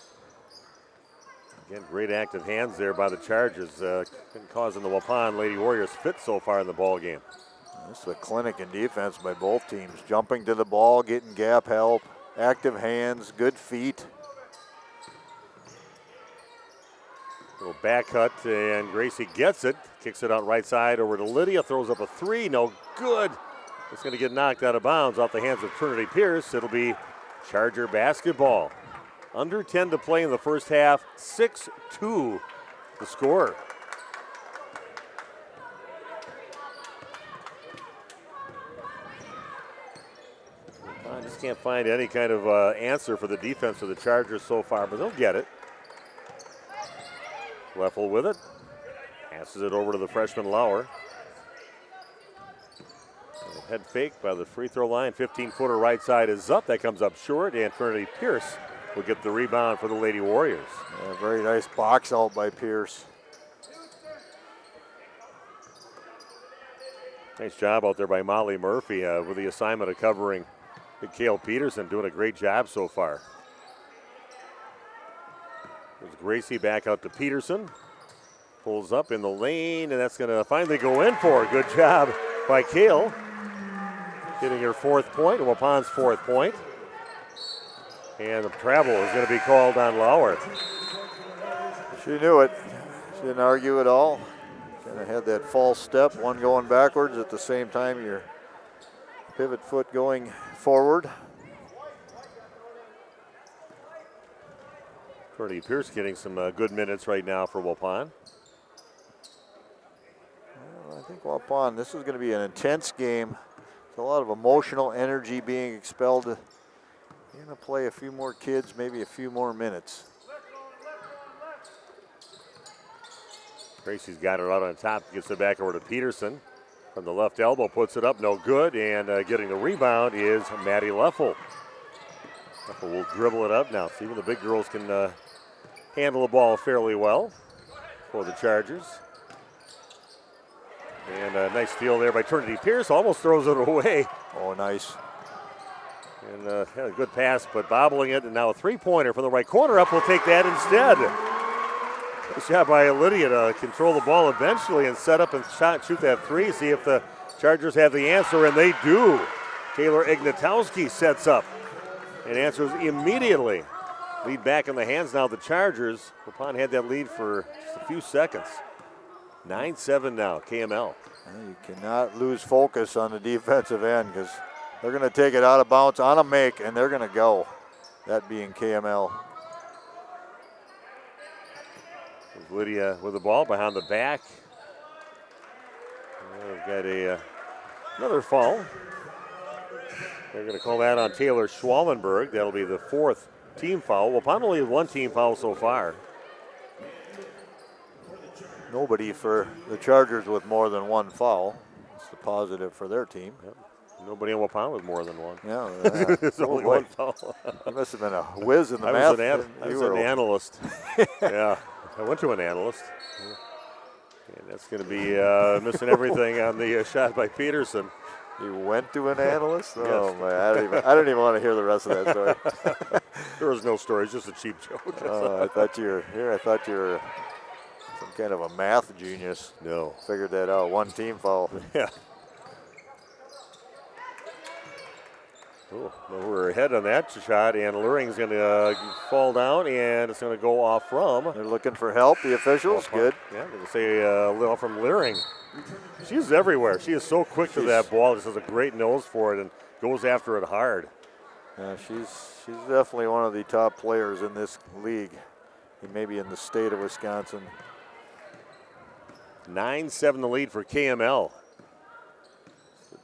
again, great active hands there by the Chargers, causing the Waupun Lady Warriors fit so far in the ball game. This is a clinic in defense by both teams. Jumping to the ball, getting gap help, active hands, good feet. Little back cut, and Gracie gets it. Kicks it out right side over to Lydia. Throws up a three, no good. It's going to get knocked out of bounds off the hands of Trinity Pierce. It'll be Charger basketball. Under 10 to play in the first half, 6-2 the score. I just can't find any kind of answer for the defense of the Chargers so far, but they'll get it. Leffel with it. Passes it over to the freshman Lauer. Head fake by the free throw line. 15-footer right side is up. That comes up short, and Trinity Pierce will get the rebound for the Lady Warriors. Yeah, very nice box out by Pierce. Nice job out there by Molly Murphy with the assignment of covering Cale Peterson. Doing a great job so far. There's Gracie back out to Peterson. Pulls up in the lane, and that's going to finally go in for her. Good job by Cale. Getting her fourth point, Waupun's fourth point. And the travel is going to be called on Lauer. She knew it. She didn't argue at all. Kind of had that false step, one going backwards at the same time your pivot foot going forward. Trinity Pierce getting some good minutes right now for Waupun. Well, I think Waupun, this is going to be an intense game. There's a lot of emotional energy being expelled. You're going to play a few more kids, maybe a few more minutes. Gracie's got it out on top, gets it back over to Peterson. From the left elbow, puts it up, no good, and getting the rebound is Maddie Leffel. Leffel will dribble it up now. See, even the big girls can handle the ball fairly well for the Chargers. And a nice steal there by Trinity Pierce, almost throws it away. Oh, nice. And had a good pass, but bobbling it, and now a three-pointer from the right corner up. We'll take that instead. Nice job by Lydia to control the ball eventually and set up and shoot that three. See if the Chargers have the answer, and they do. Taylor Ignatowski sets up and answers immediately. Lead back in the hands now of the Chargers. Waupun had that lead for just a few seconds. 9-7 now, KML. You cannot lose focus on the defensive end because they're going to take it out of bounds on a make, and they're going to go. That being KML. Lydia with the ball behind the back. We've got another foul. They're going to call that on Taylor Schwallenberg. That'll be the 4th team foul. Waupun only has 1 team foul so far. Nobody for the Chargers with more than 1 foul. It's the positive for their team. Yep. Nobody in Waupun with more than 1. Yeah, it's only 1 foul. You must have been a whiz in the math. I was an analyst. Yeah, I went to an analyst. And that's going to be missing everything on the shot by Peterson. You went to an analyst? Yes. Oh, man, I don't even want to hear the rest of that story. There was no story, it's just a cheap joke. I thought you were some kind of a math genius. No. Figured that out. 1 team foul. Yeah. Oh, we're ahead on that shot, and Luring's going to fall down, and it's going to go off from. They're looking for help, the officials. Good. Yeah, they're going to say a little from Luring. She's everywhere. She is so quick to that ball. Just has a great nose for it and goes after it hard. Yeah, she's definitely one of the top players in this league, maybe in the state of Wisconsin. 9-7 the lead for KML.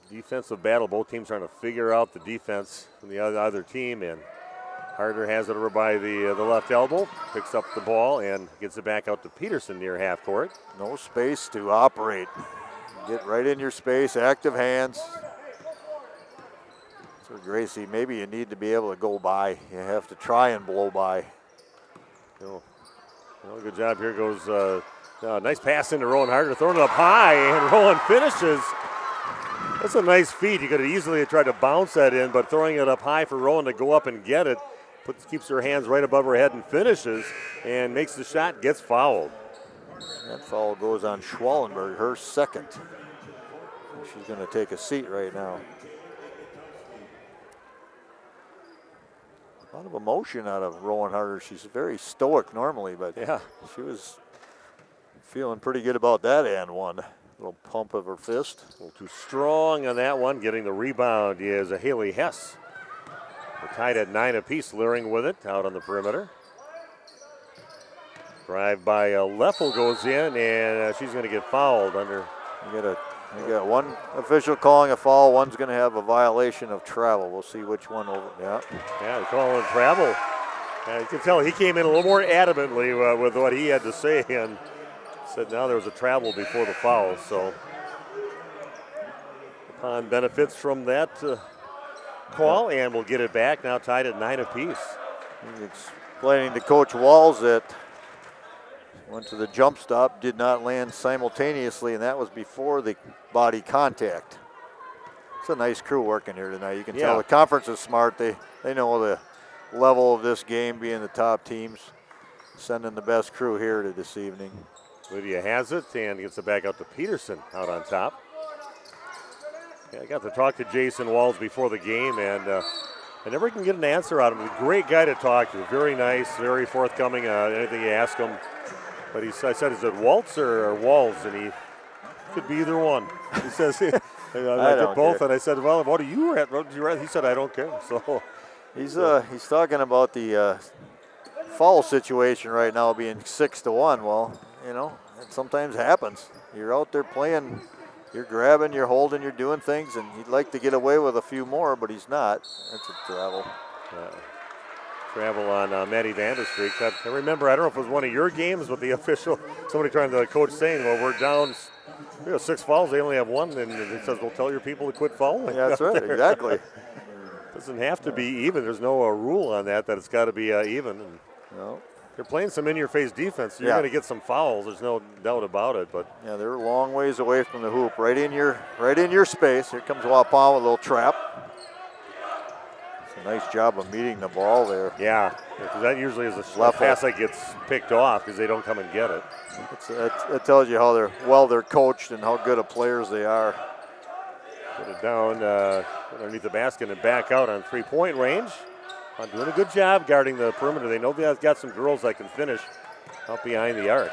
Defensive battle. Both teams trying to figure out the defense from the other team, and Harder has it over by the left elbow, picks up the ball and gets it back out to Peterson near half court. No space to operate. Get right in your space, active hands. So Gracie, maybe you need to be able to go by. You have to try and blow by. Good job. Here goes nice pass into Rowan Harder, throwing it up high, and Rowan finishes. That's a nice feed. You could have easily tried to bounce that in, but throwing it up high for Rowan to go up and get it, keeps her hands right above her head and finishes, and makes the shot, gets fouled. That foul goes on Schwallenberg, her 2nd. She's going to take a seat right now. A lot of emotion out of Rowan Harder. She's very stoic normally, but yeah, she was feeling pretty good about that and one. Little pump of her fist. A little too strong on that one. Getting the rebound is Haley Hess. We're tied at 9 apiece. Luring with it out on the perimeter. Drive by Leffel goes in, and she's going to get fouled under. You got one official calling a foul. One's going to have a violation of travel. We'll see which one over. Yeah. Yeah, they're calling travel. You can tell he came in a little more adamantly with what he had to say, and said now there was a travel before the foul. So Waupun benefits from that call, and we'll get it back. Now tied at 9 apiece. He's explaining to Coach Walls that went to the jump stop, did not land simultaneously, and that was before the body contact. It's a nice crew working here tonight. You can tell the conference is smart. They know the level of this game, being the top teams, sending the best crew here to this evening. Lydia has it and gets it back out to Peterson out on top. I got to talk to Jason Walls before the game, and I never can get an answer out of him. He's a great guy to talk to. Very nice, very forthcoming. Anything you ask him. But I said, is it Waltz or Walls? And he could be either one. He says, I did both. Care. And I said, well, what do you rather? He said, I don't care. So he's talking about the foul situation right now being 6-1. Well, it sometimes happens. You're out there playing, you're grabbing, you're holding, you're doing things, and he'd like to get away with a few more, but he's not. That's a travel. Travel on Maddie Vanderstreet. I remember, I don't know if it was one of your games with the official, somebody trying to coach saying, well, we're down 6 fouls, they only have 1, and he says, well, tell your people to quit fouling. Yeah, that's right, exactly. Doesn't have to be even. There's no rule on that it's got to be even. And no. They're playing some in-your-face defense. You're going to get some fouls. There's no doubt about it. But yeah, they're a long ways away from the hoop, right in your space. Here comes Waupun with a little trap. It's a nice job of meeting the ball there. Yeah, because that usually is a pass that gets picked off because they don't come and get it. It tells you how they're coached and how good of players they are. Put it down underneath the basket and back out on three-point range. Doing a good job guarding the perimeter. They know they've got some girls that can finish out behind the arc.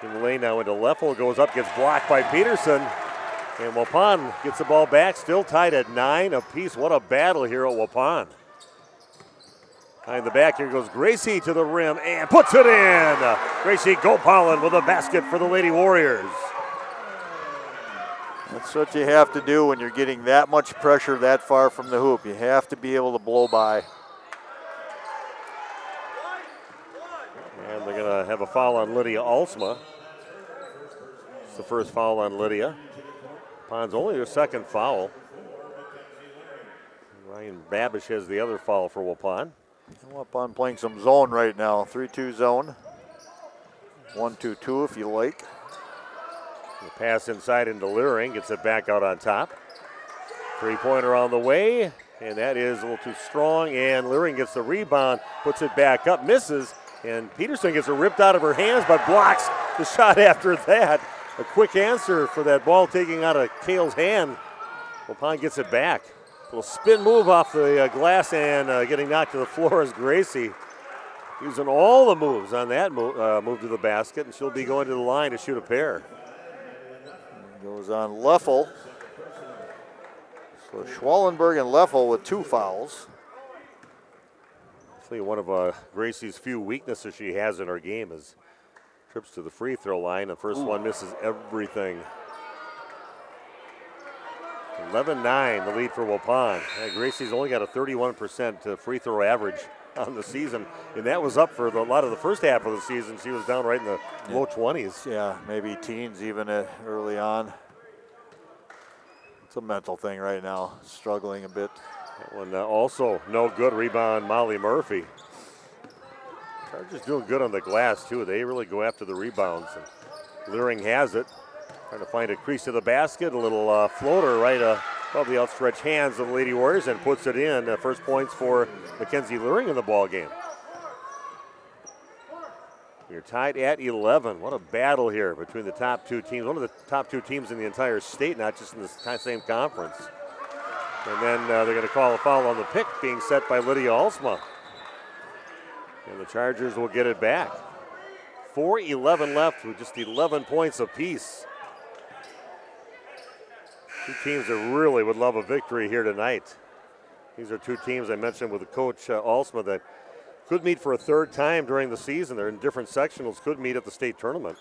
In the lane now into Leffel, goes up, gets blocked by Peterson. And Waupun gets the ball back, still tied at 9 apiece. What a battle here at Waupun. Behind the back, here goes Gracie to the rim and puts it in. Gracie Gopalin with a basket for the Lady Warriors. That's what you have to do when you're getting that much pressure that far from the hoop. You have to be able to blow by. And they're going to have a foul on Lydia Alsma. It's the first foul on Lydia. Wapun's only their second foul. Ryan Babish has the other foul for Waupun. Waupun playing some zone right now. 3-2 zone. 1-2-2 if you like. The pass inside into Leering, gets it back out on top. Three-pointer on the way, and that is a little too strong, and Leering gets the rebound, puts it back up, misses, and Peterson gets it ripped out of her hands, but blocks the shot after that. A quick answer for that ball taking out of Kale's hand. Waupun gets it back. A little spin move off the glass and getting knocked to the floor is Gracie. Using all the moves on that move to the basket, and she'll be going to the line to shoot a pair. Goes on Leffel. So Schwallenberg and Leffel with 2 fouls. Definitely one of Gracie's few weaknesses she has in her game is trips to the free throw line. The first one misses everything. 11-9, the lead for Waupun. Gracie's only got a 31% free throw average on the season, and that was up for a lot of the first half of the season. She was down right in the low 20s. Yeah, maybe teens even early on. It's a mental thing right now, struggling a bit. That one also no good. Rebound, Molly Murphy. Chargers doing good on the glass, too. They really go after the rebounds. And Leering has it. Trying to find a crease to the basket. A little floater right above the outstretched hands of the Lady Warriors and puts it in. First points for Mackenzie Leering in the ball game. You're tied at 11. What a battle here between the top 2 teams. One of the top 2 teams in the entire state, not just in the same conference. And then they're going to call a foul on the pick being set by Lydia Alsma. And the Chargers will get it back. 4:11 left with just 11 points apiece. 2 teams that really would love a victory here tonight. These are 2 teams I mentioned with the coach Alsma that could meet for a 3rd time during the season. They're in different sectionals, could meet at the state tournament.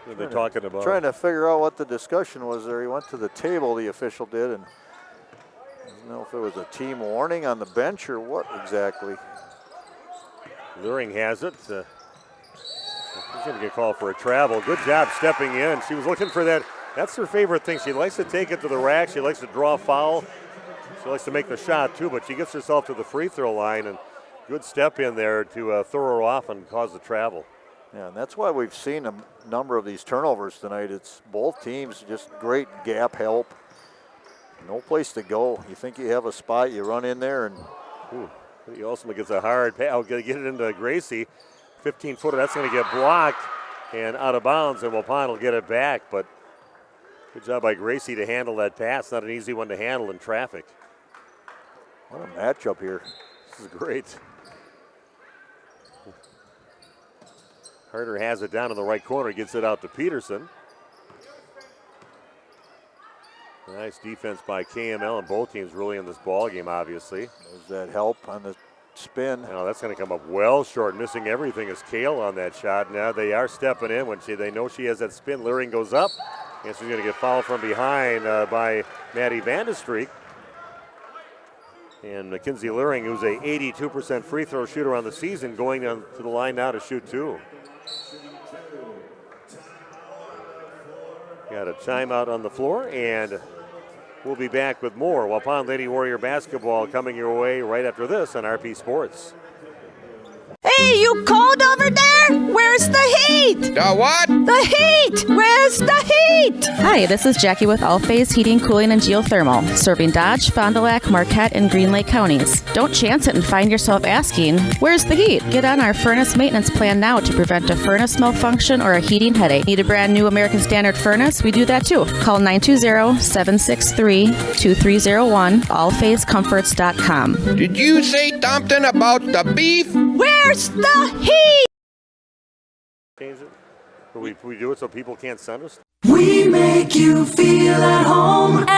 What are they talking about? Trying to figure out what the discussion was there. He went to the table, the official did, and I don't know if it was a team warning on the bench or what exactly. Leering has it. He's going to get called for a travel. Good job stepping in. She was looking for that. That's her favorite thing. She likes to take it to the rack. She likes to draw a foul. She likes to make the shot, too, but she gets herself to the free throw line, and good step in there to throw her off and cause the travel. Yeah, and that's why we've seen a number of these turnovers tonight. It's both teams, just great gap help. No place to go. You think you have a spot, you run in there, and He also gets a hard pass. I'll get it into Gracie. 15-footer, that's going to get blocked and out of bounds, and Waupun will get it back, but good job by Gracie to handle that pass. Not an easy one to handle in traffic. What a matchup here. This is great. Carter has it down in the right corner, gets it out to Peterson. Nice defense by KML, and both teams really in this ball game, obviously. Does that help on the spin? Now that's going to come up well short. Missing everything is Kale on that shot. Now they are stepping in when they know she has that spin. Leering goes up, and she's going to get fouled from behind by Maddie Vandestreek. And Mackenzie Leering, who's a 82% free throw shooter on the season, going down to the line now to shoot 2. Got a timeout on the floor, and we'll be back with more Waupun Lady Warrior basketball coming your way right after this on RP Sports. Hey, you cold over over there? Where's the heat? The what? The heat! Where's the heat? Hi, this is Jackie with All Phase Heating, Cooling, and Geothermal, serving Dodge, Fond du Lac, Marquette, and Green Lake counties. Don't chance it and find yourself asking, where's the heat? Get on our furnace maintenance plan now to prevent a furnace malfunction or a heating headache. Need a brand new American Standard furnace? We do that too. Call 920-763-2301, allphasecomforts.com. Did you say something about the beef? Where's the heat? Change it? Or we do it so people can't send us? We make you feel at home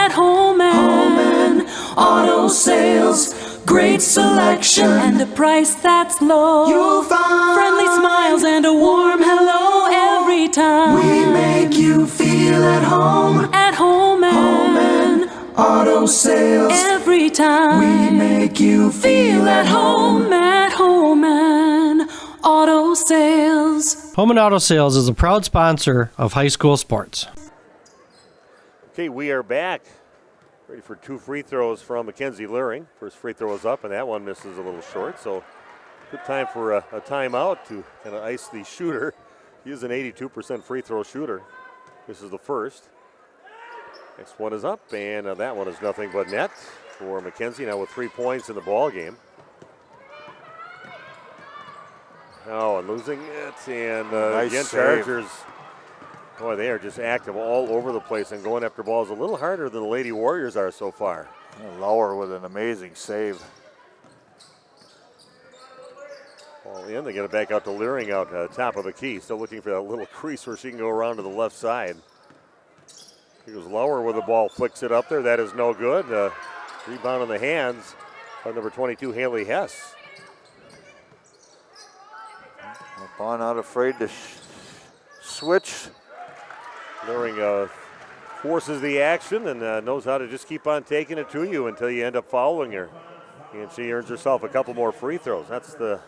and auto sales. Great selection and a price that's low. You'll find friendly smiles and a warm hello every time. We make you feel at home and auto sales. Every time we make you feel at home and auto sales. Home and Auto Sales is a proud sponsor of high school sports. Okay, we are back. Ready for 2 free throws from Mackenzie Luring. First free throw is up, and that one misses a little short. So good time for a timeout to kind of ice the shooter. He is an 82% free throw shooter. This is the first. Next one is up, and that one is nothing but net for Mackenzie, now with 3 points in the ball game. Oh, and losing it, and nice again, save. Chargers. Boy, they are just active all over the place and going after balls a little harder than the Lady Warriors are so far. Lauer with an amazing save. Ball in, they get it back out to Luring out top of the key. Still looking for that little crease where she can go around to the left side. Here goes Lauer with the ball, flicks it up there. That is no good. Rebound in the hands of number 22, Haley Hess. Waupun not afraid to switch. Luring forces the action and knows how to just keep on taking it to you until you end up fouling her. And she earns herself a couple more free throws. That's the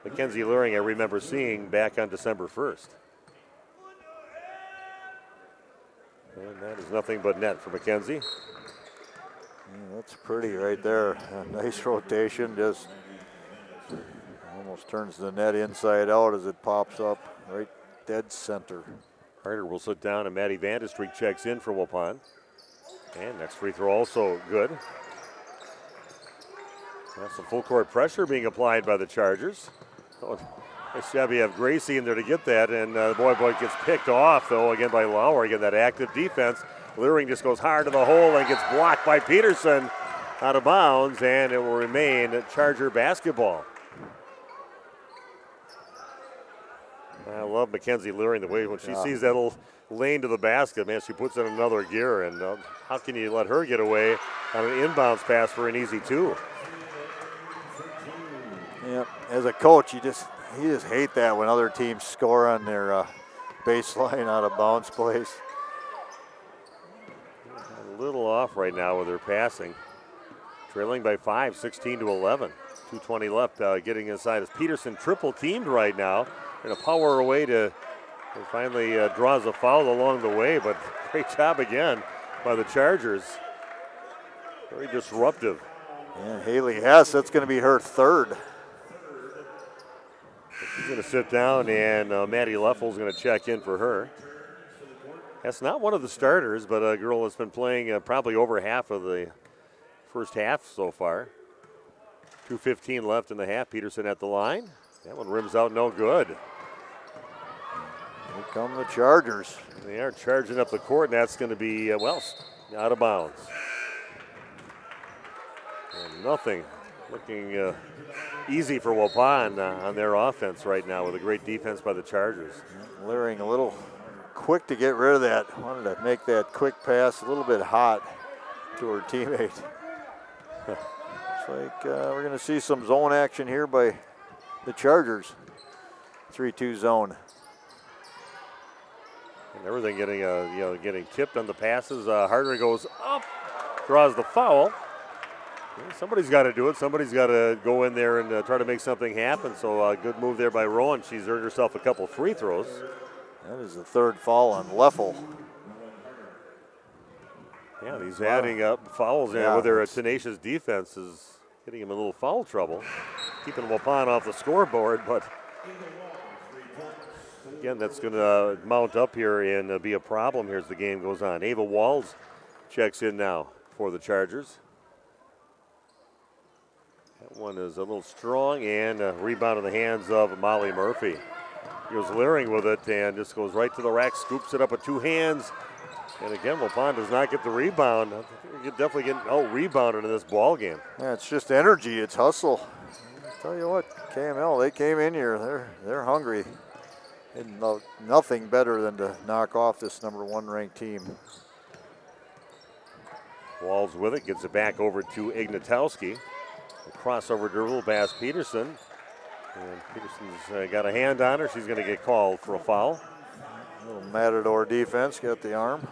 Mackenzie Luring I remember seeing back on December 1st. And that is nothing but net for Mackenzie. Yeah, that's pretty right there. A nice rotation, just almost turns the net inside out as it pops up right dead center. Carter will sit down, and Maddie Vandestreek checks in for Waupun. And next free throw also good. That's some full court pressure being applied by the Chargers. Oh, nice job. You have Gracie in there to get that, and the boy gets picked off, though, again by Lauer. Again, that active defense. Luring just goes hard to the hole and gets blocked by Peterson out of bounds, and it will remain Charger basketball. I love Mackenzie Luring, the way when she sees that little lane to the basket, man, she puts in another gear. And how can you let her get away on an inbounds pass for an easy 2? Yep. As a coach, you just hate that when other teams score on their baseline out of bounds plays. A little off right now with her passing. Trailing by 5, 16-11. 2:20 left. Getting inside as Peterson triple teamed right now. Going to power her away to finally draws a foul along the way, but great job again by the Chargers. Very disruptive. Yeah, Haley Hess, that's going to be her third. She's going to sit down, and Maddie Leffel's going to check in for her. That's not one of the starters, but a girl that's been playing probably over half of the first half so far. 2:15 left in the half. Peterson at the line. That one rims out no good. Here come the Chargers. They are charging up the court, and that's going to be, out of bounds. And nothing looking easy for Waupun on their offense right now with a great defense by the Chargers. Luring a little quick to get rid of that. Wanted to make that quick pass a little bit hot to her teammate. Looks like we're going to see some zone action here by the Chargers. 3-2 zone. And everything getting tipped on the passes. Harder goes up, draws the foul. Somebody's got to do it. Somebody's got to go in there and try to make something happen. So good move there by Rowan. She's earned herself a couple free throws. That is the third foul on Leffel. Yeah, he's adding up fouls with their tenacious defense is getting him in a little foul trouble. Keeping Waupun off the scoreboard, but Again, that's going to mount up here and be a problem here as the game goes on. Ava Walls checks in now for the Chargers. That one is a little strong and a rebound in the hands of Molly Murphy. Here's Leering with it and just goes right to the rack, scoops it up with two hands. And again, Waupun does not get the rebound. I think you're definitely getting out-rebounded in this ball game. Yeah, it's just energy. It's hustle. I'll tell you what, KML, they came in here. They're hungry. And nothing better than to knock off this number 1 ranked team. Walls with it, gets it back over to Ignatowski. A crossover dribble past Peterson. And Peterson's got a hand on her. She's going to get called for a foul. A little Matador defense, got the arm.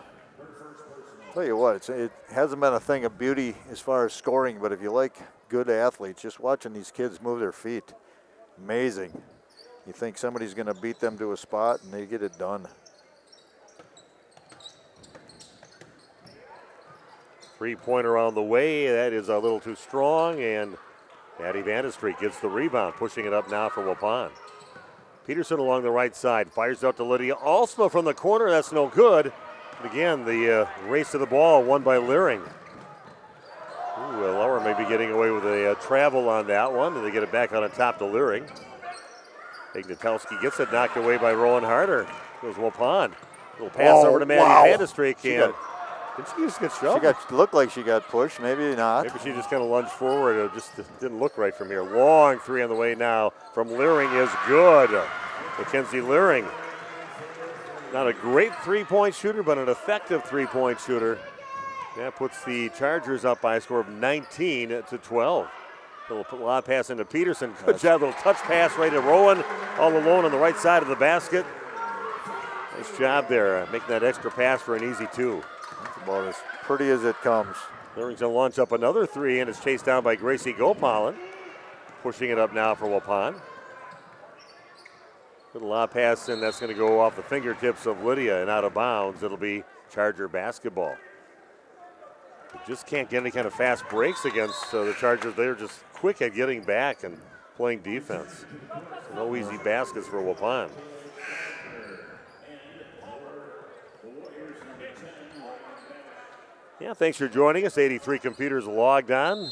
Tell you what, it hasn't been a thing of beauty as far as scoring, but if you like good athletes, just watching these kids move their feet, amazing. You think somebody's going to beat them to a spot, and they get it done. Three-pointer on the way. That is a little too strong, and Maddie Vandestreet gets the rebound, pushing it up now for Waupun. Peterson along the right side, fires out to Lydia Alsma from the corner. That's no good. And again, the race to the ball won by Leering. Lauer may be getting away with a travel on that one, and they get it back on top to Leering. Ignatowski gets it knocked away by Rowan Harder. Goes Waupun. Little pass over to Maddie Vandestreet. Did she just get shoved? Looked like she got pushed, maybe not. Maybe she just kind of lunged forward. It just didn't look right from here. Long three on the way now from Leering is good. Mackenzie Leering. Not a great three-point shooter, but an effective three-point shooter. That puts the Chargers up by a score of 19-12. A little lob pass into Peterson. Good job, little touch pass right to Rowan. All alone on the right side of the basket. Nice job there, making that extra pass for an easy two. That's about as pretty as it comes. Leering's going to launch up another three, and it's chased down by Gracie Gopalin. Pushing it up now for Waupun. Good lob pass, and that's going to go off the fingertips of Lydia and out of bounds. It'll be Charger basketball. They just can't get any kind of fast breaks against the Chargers. They're just quick at getting back and playing defense. So no easy baskets for Waupun. Yeah, thanks for joining us. 83 computers logged on.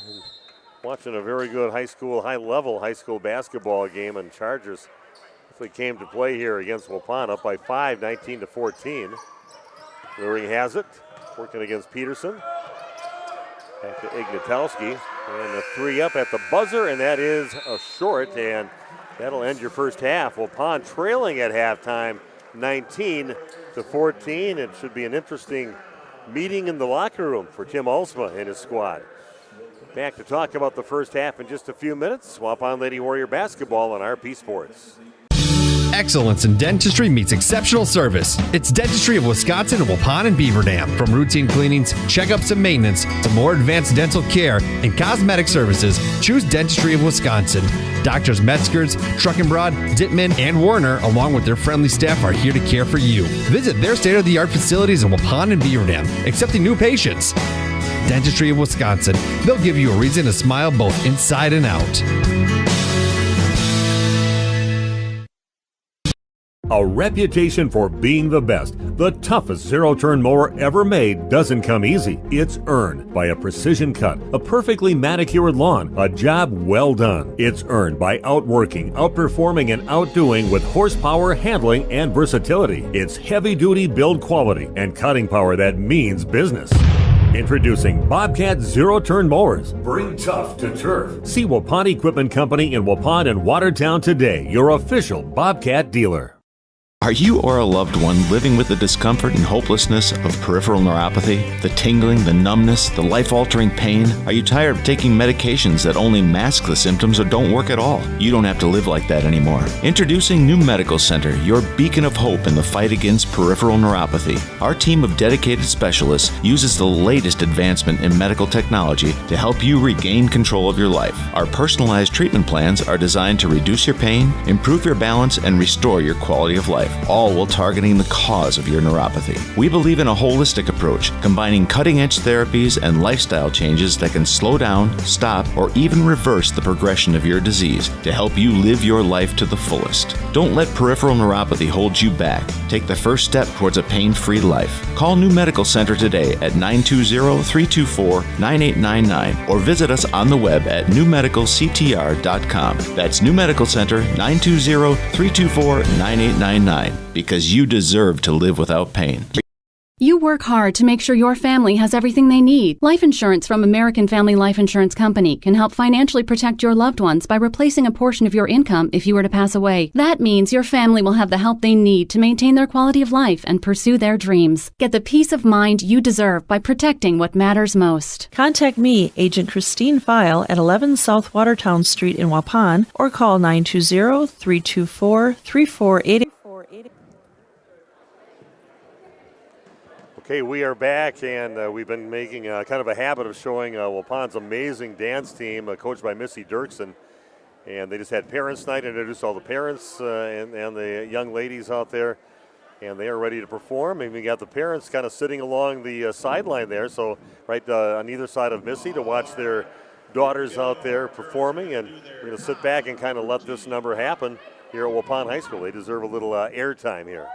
Watching a very good high-level high school basketball game, and Chargers definitely came to play here against Waupun, up by 5, 19-14. Leering has it, working against Peterson. Back to Ignatowski, and a three up at the buzzer, and that is a short, and that'll end your first half. Waupun trailing at halftime, 19-14. It should be an interesting meeting in the locker room for Tim Alsma and his squad. Back to talk about the first half in just a few minutes. Waupun Lady Warrior basketball on RP Sports. Excellence in dentistry meets exceptional service. It's Dentistry of Wisconsin in Waupun and Beaver Dam. From routine cleanings, checkups, and maintenance to more advanced dental care and cosmetic services, choose Dentistry of Wisconsin. Doctors Metzger's, Truckenbrod, Dittman, and Warner, along with their friendly staff, are here to care for you. Visit their state-of-the-art facilities in Waupun and Beaver Dam, accepting new patients. Dentistry of Wisconsin. They'll give you a reason to smile both inside and out. A reputation for being the best, the toughest zero-turn mower ever made doesn't come easy. It's earned by a precision cut, a perfectly manicured lawn, a job well done. It's earned by outworking, outperforming, and outdoing with horsepower, handling, and versatility. It's heavy-duty build quality and cutting power that means business. Introducing Bobcat zero-turn mowers. Bring tough to turf. See Waupun Equipment Company in Waupun and Watertown today, your official Bobcat dealer. Are you or a loved one living with the discomfort and hopelessness of peripheral neuropathy? The tingling, the numbness, the life-altering pain? Are you tired of taking medications that only mask the symptoms or don't work at all? You don't have to live like that anymore. Introducing New Medical Center, your beacon of hope in the fight against peripheral neuropathy. Our team of dedicated specialists uses the latest advancement in medical technology to help you regain control of your life. Our personalized treatment plans are designed to reduce your pain, improve your balance, and restore your quality of life. all while targeting the cause of your neuropathy. We believe in a holistic approach, combining cutting-edge therapies and lifestyle changes that can slow down, stop, or even reverse the progression of your disease to help you live your life to the fullest. Don't let peripheral neuropathy hold you back. Take the first step towards a pain-free life. Call New Medical Center today at 920-324-9899 or visit us on the web at newmedicalctr.com. That's New Medical Center, 920-324-9899, because you deserve to live without pain. You work hard to make sure your family has everything they need. Life insurance from American Family Life Insurance Company can help financially protect your loved ones by replacing a portion of your income if you were to pass away. That means your family will have the help they need to maintain their quality of life and pursue their dreams. Get the peace of mind you deserve by protecting what matters most. Contact me, Agent Christine File, at 11 South Watertown Street in Waupun, or call 920-324-3480. Okay, we are back, and we've been making kind of a habit of showing Waupun's amazing dance team, coached by Missy Dirksen. And they just had Parents Night, introduced all the parents and the young ladies out there, and they are ready to perform. And we got the parents kind of sitting along the sideline there, so right on either side of Missy to watch their daughters out there performing. And we're going to sit back and kind of let this number happen here at Waupun High School. They deserve a little airtime here.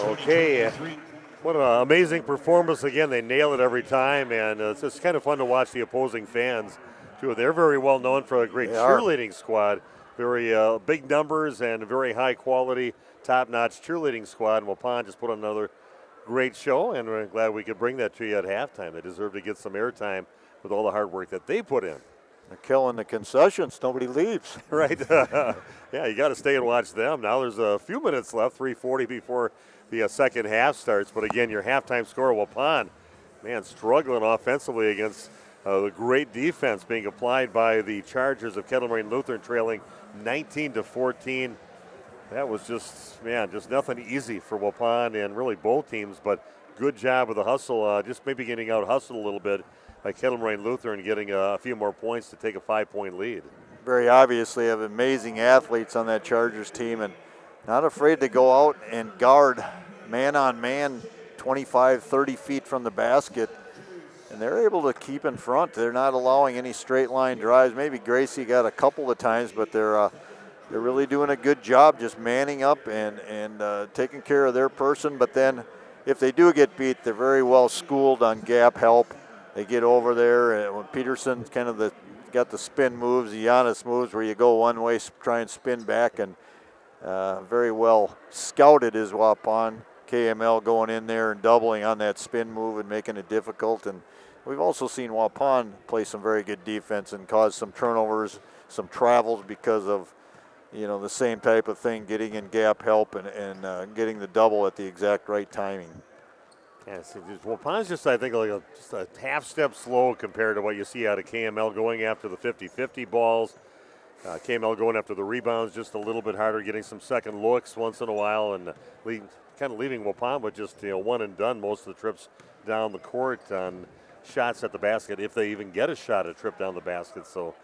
Okay, what an amazing performance again. They nail it every time, and it's just kind of fun to watch the opposing fans, too. They're very well known for a great cheerleading squad. Very big numbers and a very high quality, top-notch cheerleading squad. And Waupun just put on another great show, and we're glad we could bring that to you at halftime. They deserve to get some airtime with all the hard work that they put in. They're killing the concessions. Nobody leaves. Right. Yeah, you got to stay and watch them. Now there's a few minutes left, 3:40 before the second half starts. But again, your halftime score, Waupun Man, struggling offensively against the great defense being applied by the Chargers of Kettle Moraine Lutheran, trailing 19-14. That was just nothing easy for Waupun and really both teams, but good job with the hustle, just maybe getting out hustled a little bit by Kettle Moraine Lutheran, getting a few more points to take a 5-point lead. Very obviously have amazing athletes on that Chargers team and not afraid to go out and guard man on man 25, 30 feet from the basket. And they're able to keep in front. They're not allowing any straight line drives. Maybe Gracie got a couple of times, but they're really doing a good job just manning up and taking care of their person. But then if they do get beat, they're very well schooled on gap help. They get over there. When Peterson's kind of got the spin moves, the Giannis moves where you go one way, try and spin back, and very well scouted is Waupun. KML going in there and doubling on that spin move and making it difficult. And we've also seen Waupun play some very good defense and cause some turnovers, some travels because of, the same type of thing, getting in gap help and getting the double at the exact right timing. Yeah, Waupun's just, I think, like just a half step slow compared to what you see out of KML going after the 50-50 balls. KML going after the rebounds just a little bit harder, getting some second looks once in a while, and kind of leaving Waupun with just one and done most of the trips down the court on shots at the basket, if they even get a shot at trip down the basket. So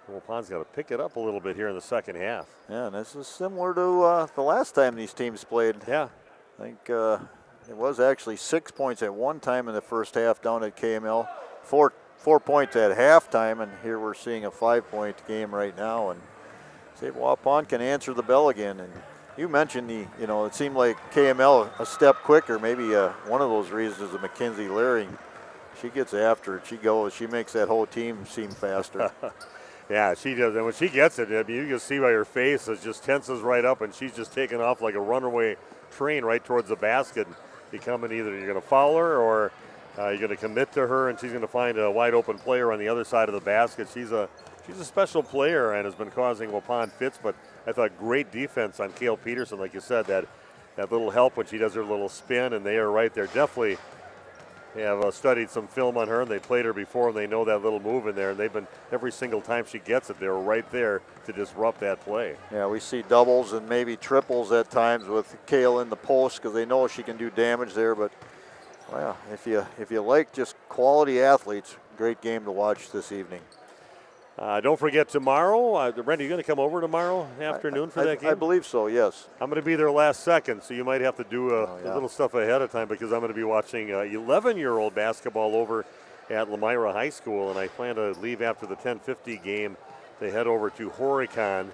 Waupun's got to pick it up a little bit here in the second half. Yeah, and this is similar to the last time these teams played. Yeah. I think it was actually 6 points at one time in the first half down at KML, 4 points at halftime, and here we're seeing a 5-point game right now. And see if Waupun can answer the bell again. And you mentioned it seemed like KML a step quicker. Maybe one of those reasons is the Mackenzie Leary. She gets after it. She goes. She makes that whole team seem faster. Yeah, she does. And when she gets it, you can see by her face, it just tenses right up, and she's just taking off like a runaway train right towards the basket. Becoming either you're going to foul her or you're going to commit to her, and she's going to find a wide open player on the other side of the basket. She's a special player and has been causing Waupun fits, but I thought great defense on Cale Peterson, like you said, that little help when she does her little spin, and they are right there. Definitely have studied some film on her, and they played her before, and they know that little move in there, and they've been, every single time she gets it, they're right there to disrupt that play. Yeah, we see doubles and maybe triples at times with Cale in the post because they know she can do damage there, but well, if you like just quality athletes, great game to watch this evening. Don't forget tomorrow. Randy, you going to come over tomorrow afternoon for that game? I believe so, yes. I'm going to be there last second, so you might have to do a little stuff ahead of time because I'm going to be watching 11-year-old basketball over at Lemira High School, and I plan to leave after the 10:50 game to head over to Horicon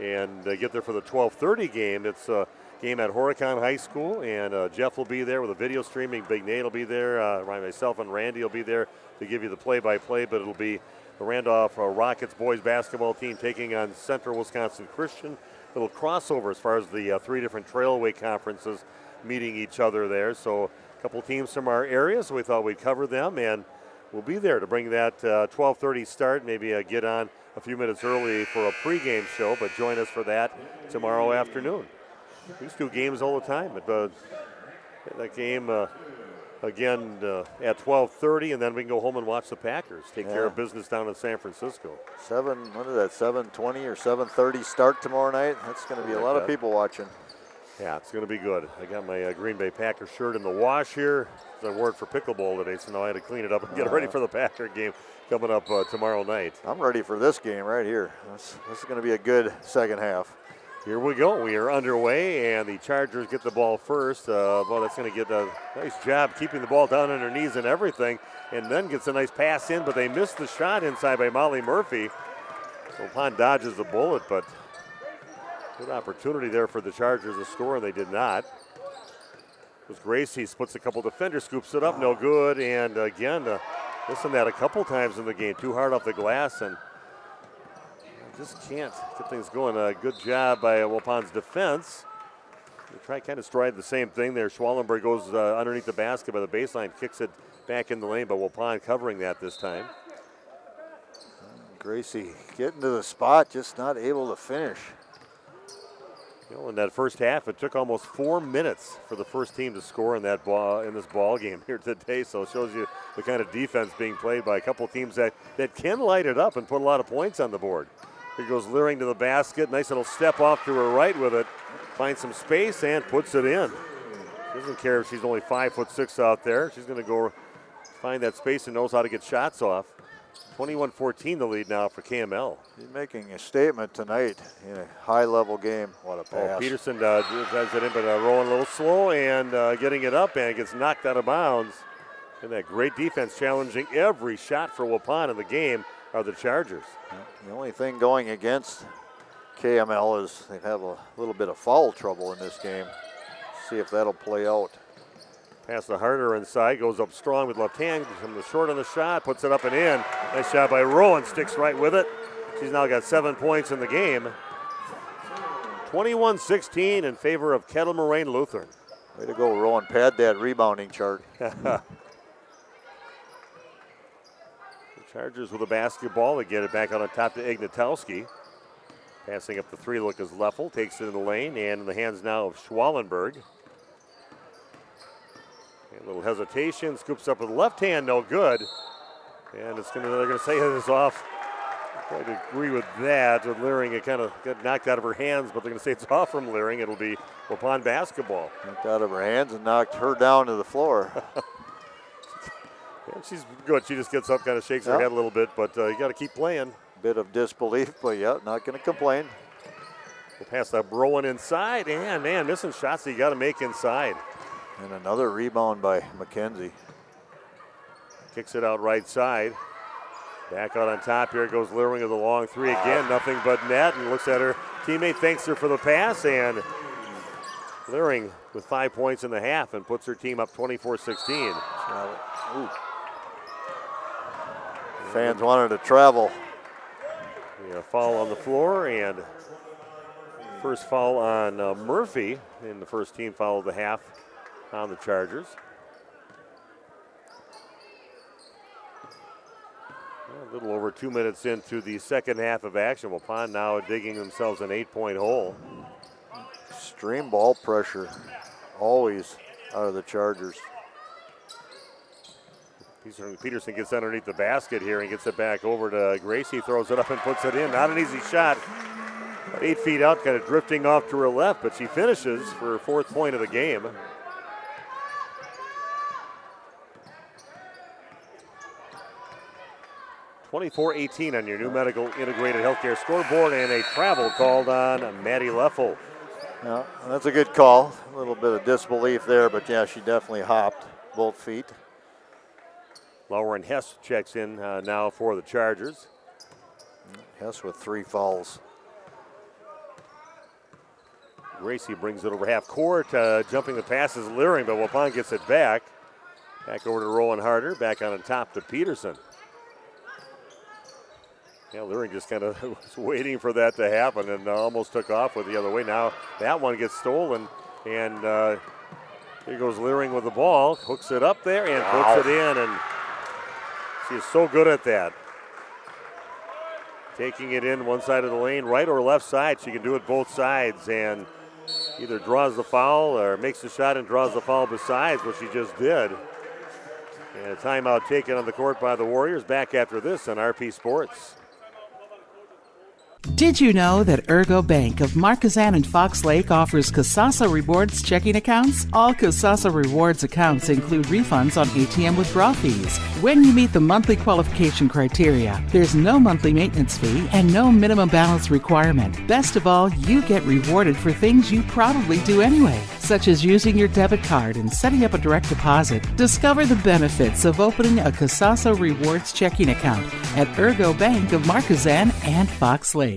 and get there for the 12:30 game. It's a game at Horicon High School, and Jeff will be there with a video streaming. Big Nate will be there. Myself and Randy will be there to give you the play-by-play, but it'll be the Randolph Rockets boys basketball team taking on Central Wisconsin Christian. Little crossover as far as the three different Trailway conferences meeting each other there. So a couple teams from our area, so we thought we'd cover them, and we'll be there to bring that 12:30 start. Maybe get on a few minutes early for a pregame show, but join us for that tomorrow afternoon. We used to do games all the time. That game again at 12:30, and then we can go home and watch the Packers take care of business down in San Francisco. 7:20 or 7:30 start tomorrow night? That's going to be a lot of people watching. Yeah, it's going to be good. I got my Green Bay Packers shirt in the wash here. I wore it for pickleball today, so now I had to clean it up and get ready for the Packer game coming up tomorrow night. I'm ready for this game right here. This is going to be a good second half. Here we go. We are underway, and the Chargers get the ball first. Well, that's going to get a nice job keeping the ball down on their knees and everything, and then gets a nice pass in, but they missed the shot inside by Molly Murphy. So Waupun dodges the bullet, but good opportunity there for the Chargers to score, and they did not. It was Gracie, splits a couple defenders, scoops it up, no good, and again, missing that a couple times in the game. Too hard off the glass, and just can't get things going. A good job by Waupun's defense. They try kind of stride the same thing there. Schwallenberg goes underneath the basket by the baseline, kicks it back in the lane, but Waupun covering that this time. Gracie getting to the spot, just not able to finish. In that first half, it took almost 4 minutes for the first team to score in this ball game here today. So it shows you the kind of defense being played by a couple teams that can light it up and put a lot of points on the board. Here goes Leering to the basket. Nice little step off to her right with it. Finds some space and puts it in. Doesn't care if she's only 5'6" out there. She's going to go find that space and knows how to get shots off. 21-14 the lead now for KML. He's making a statement tonight in a high-level game. What a pass. Peterson has it in, but rolling a little slow and getting it up and gets knocked out of bounds. And that great defense challenging every shot for Waupun in the game are the Chargers. The only thing going against KML is they have a little bit of foul trouble in this game. See if that'll play out. Pass to Harder inside, goes up strong with left hand, from the short on the shot, puts it up and in. Nice shot by Rowan, sticks right with it. She's now got 7 points in the game. 21-16 in favor of Kettle Moraine Lutheran. Way to go, Rowan. Pad that rebounding chart. The Chargers with a basketball. They get it back out on top to Ignatowski. Passing up the three look is Leffel, takes it in the lane, and in the hands now of Schwallenberg. A little hesitation, scoops up with the left hand, no good. And they're going to say it is off. I quite agree with that. With Leering, it kind of got knocked out of her hands, but they're going to say it's off from Leering. It'll be Waupun basketball. Knocked out of her hands and knocked her down to the floor. Yeah, she's good. She just gets up, kind of shakes her head a little bit, but you got to keep playing. Bit of disbelief, but yeah, not going to complain. We'll pass that Browan inside, and man, missing shots that you got to make inside. And another rebound by McKenzie. Kicks it out right side. Back out on top here goes Leering with a long three again. Nothing but net, and looks at her teammate, thanks her for the pass, and Leering with 5 points in the half and puts her team up 24-16. Fans wanted to travel. Yeah, foul on the floor, and first foul on Murphy, and the first team foul of the half on the Chargers. A little over 2 minutes into the second half of action. Waupun now digging themselves an 8-point hole. Extreme ball pressure, always out of the Chargers. Peterson gets underneath the basket here and gets it back over to Gracie, throws it up and puts it in. Not an easy shot. 8 feet out, kind of drifting off to her left, but she finishes for her 4th point of the game. (24-18) on your new medical integrated healthcare scoreboard, and a travel called on Maddie Leffel. Yeah, that's a good call. A little bit of disbelief there, but yeah, she definitely hopped both feet. Lauren Hess checks in now for the Chargers. Hess with 3 fouls. Gracie brings it over half court, jumping the passes, Leering, but Waupun gets it back. Back over to Rowan Harder, back on top to Peterson. Yeah, Leering just kind of was waiting for that to happen and almost took off with the other way. Now that one gets stolen, and here goes Leering with the ball, hooks it up there and puts it in, and she is so good at that. Taking it in one side of the lane, right or left side. She can do it both sides and either draws the foul or makes the shot and draws the foul besides what she just did. And a timeout taken on the court by the Warriors. Back after this on RP Sports. Did you know that Ergo Bank of Marquezan and Fox Lake offers Kasasa Rewards checking accounts? All Kasasa Rewards accounts include refunds on ATM withdrawal fees. When you meet the monthly qualification criteria, there's no monthly maintenance fee and no minimum balance requirement. Best of all, you get rewarded for things you probably do anyway, such as using your debit card and setting up a direct deposit. Discover the benefits of opening a Kasasa Rewards checking account at Ergo Bank of Marquezan and Fox Lake.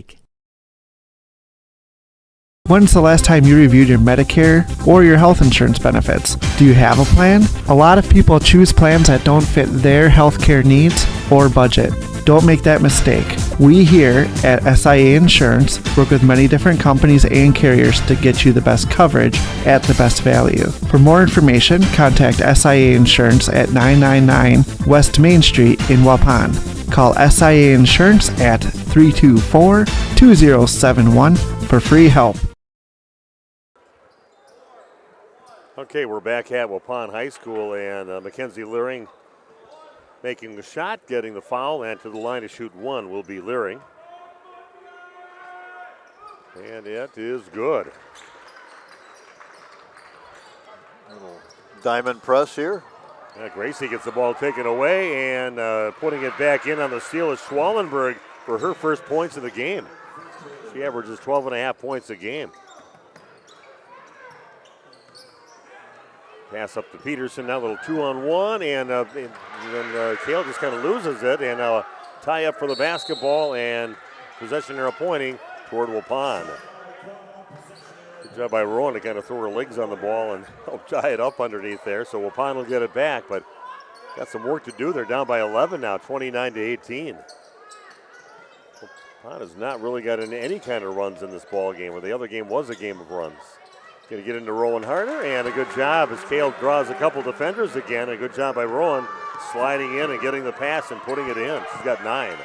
When's the last time you reviewed your Medicare or your health insurance benefits? Do you have a plan? A lot of people choose plans that don't fit their healthcare needs or budget. Don't make that mistake. We here at SIA Insurance work with many different companies and carriers to get you the best coverage at the best value. For more information, contact SIA Insurance at 999 West Main Street in Waupun. Call SIA Insurance at 324-2071 for free help. Okay, we're back at Waupun High School, and Mackenzie Leering making the shot, getting the foul, and to the line to shoot one will be Leering. And it is good. Little diamond press here. Gracie gets the ball taken away, and putting it back in on the steal is Schwallenberg for her first points of the game. She averages 12.5 points a game. Pass up to Peterson, now a little 2-on-1, and then Kale just kind of loses it, and now a tie up for the basketball, and possession arrow pointing toward Waupun. Good job by Rowan to kind of throw her legs on the ball and help tie it up underneath there. So Waupun will get it back, but got some work to do. They're down by 11 now, 29-18. Waupun has not really gotten any kind of runs in this ball game, where the other game was a game of runs. Going to get into Rowan Harder, and a good job as Kale draws a couple defenders again. A good job by Rowan sliding in and getting the pass and putting it in. She's got 9.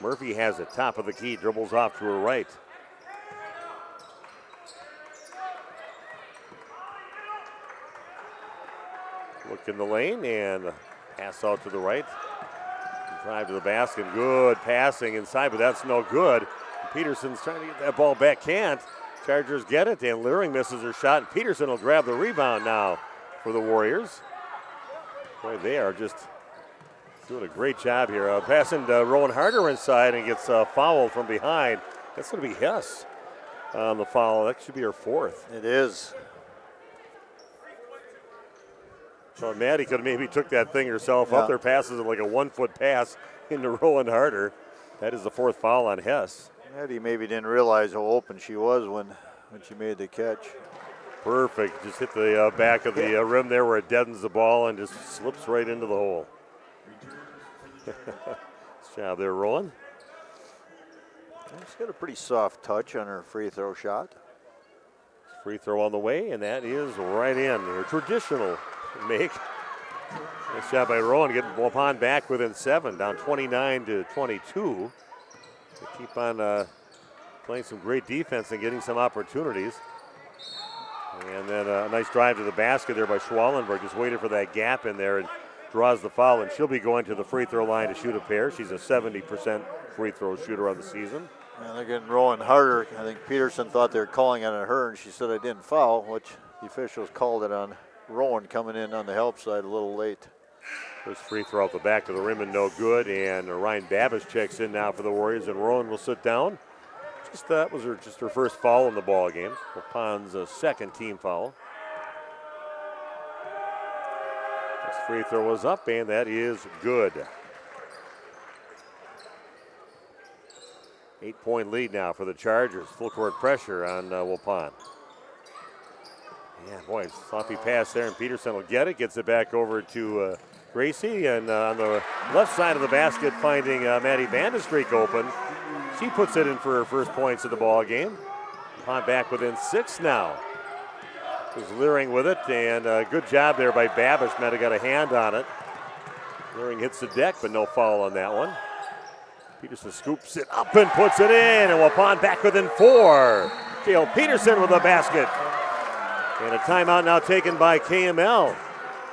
Murphy has it, top of the key, dribbles off to her right. Look in the lane and pass out to the right. Drive to the basket, good passing inside, but that's no good. Peterson's trying to get that ball back, can't. Chargers get it, and Leering misses her shot, and Peterson will grab the rebound now for the Warriors. Boy, they are just doing a great job here. Passing to Rowan Harder inside and gets a foul from behind. That's going to be Hess on the foul. That should be her 4th. It is. So Maddie could have maybe took that thing herself up there, passes it like a 1-foot pass into Rowan Harder. That is the 4th foul on Hess. Maddie maybe didn't realize how open she was when she made the catch. Perfect. Just hit the back of the rim there where it deadens the ball and just slips right into the hole. Nice job there, Rowan. She's got a pretty soft touch on her free throw shot. Free throw on the way, and that is right in. Her traditional make. Nice job by Rowan, getting Waupun back within 7, down 29-22. They keep on playing some great defense and getting some opportunities. And then a nice drive to the basket there by Schwallenberg. Just waited for that gap in there and draws the foul. And she'll be going to the free throw line to shoot a pair. She's a 70% free throw shooter on the season. And they're getting Rowan Harder. I think Peterson thought they were calling it on her, and she said I didn't foul, which the officials called it on Rowan coming in on the help side a little late. First free throw out the back of the rim and no good. And Ryan Babish checks in now for the Warriors, and Rowan will sit down. That was her first foul in the ball game. Waupun's second team foul. This free throw was up, and that is good. 8-point lead now for the Chargers. Full court pressure on Waupun. Yeah, boy, sloppy pass there, and Peterson will get it. Gets it back over to Gracie, and on the left side of the basket, finding Maddie Vandestreek open. She puts it in for her first points of the ball game. Waupun back within 6 now. There's Leering with it, and a good job there by Babish. Might have got a hand on it. Leering hits the deck, but no foul on that one. Peterson scoops it up and puts it in, and Waupun back within 4. Gail Peterson with the basket. And a timeout now taken by KML.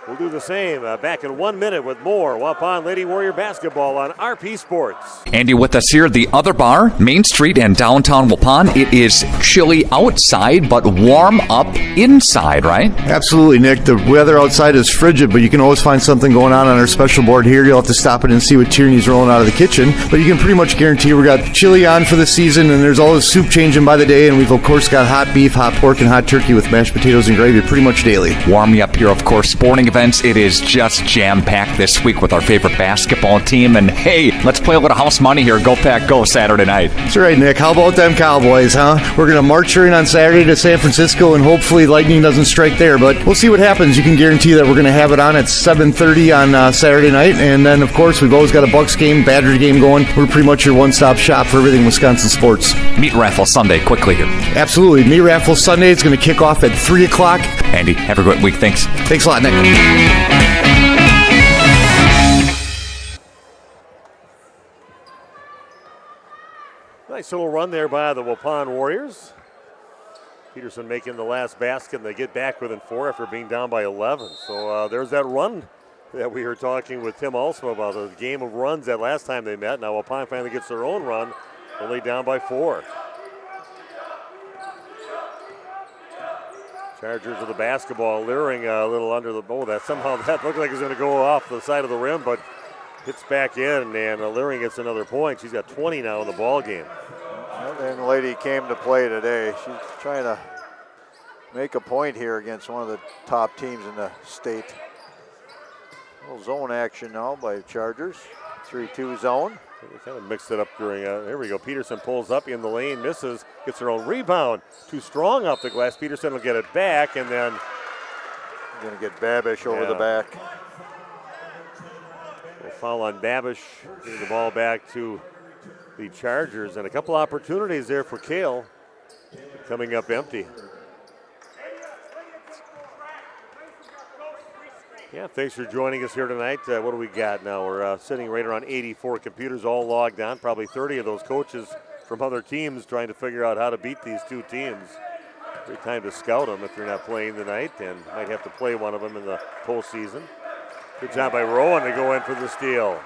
We'll do the same back in 1 minute with more Waupun Lady Warrior basketball on RP Sports. Andy with us here at the other bar, Main Street and downtown Waupun. It is chilly outside, but warm up inside, right? Absolutely, Nick. The weather outside is frigid, but you can always find something going on our special board here. You'll have to stop it and see what Tierney's rolling out of the kitchen. But you can pretty much guarantee we got chili on for the season, and there's always soup changing by the day, and we've, of course, got hot beef, hot pork, and hot turkey with mashed potatoes and gravy pretty much daily. Warm you up here, of course, sporting events. It is just jam-packed this week with our favorite basketball team. And hey, let's play a little house money here. Go Pack Go Saturday night. That's right, Nick. How about them Cowboys, huh? We're going to march in on Saturday to San Francisco, and hopefully lightning doesn't strike there. But we'll see what happens. You can guarantee that we're going to have it on at 7:30 on Saturday night. And then, of course, we've always got a Bucks game, Badgers game going. We're pretty much your one-stop shop for everything Wisconsin sports. Meat Raffle Sunday, quickly here. Absolutely. Meat Raffle Sunday is going to kick off at 3 o'clock. Andy, have a great week. Thanks. Thanks a lot, Nick. Nice little run there by the Waupun Warriors. Peterson making the last basket, and they get back within 4 after being down by 11. So there's that run that we were talking with Tim Alsma about the game of runs that last time they met. Now Waupun finally gets their own run, only down by 4. Chargers with the basketball, leering a little under the bowl. That looked like it was going to go off the side of the rim, but hits back in, and Leering gets another point. She's got 20 now in the ball game. That young lady came to play today. She's trying to make a point here against one of the top teams in the state. A little zone action now by Chargers. 3-2 zone. They kind of mixed it up during, here we go. Peterson pulls up in the lane, misses, gets her own rebound. Too strong off the glass. Peterson will get it back, and then. Going to get Babish over the back. We'll foul on Babish, getting the ball back to the Chargers, and a couple opportunities there for Kale. Coming up empty. Yeah, thanks for joining us here tonight. What do we got now? We're sitting right around 84 computers all logged on. Probably 30 of those coaches from other teams trying to figure out how to beat these two teams. Great time to scout them if you're not playing tonight, and might have to play one of them in the postseason. Good job by Rowan to go in for the steal.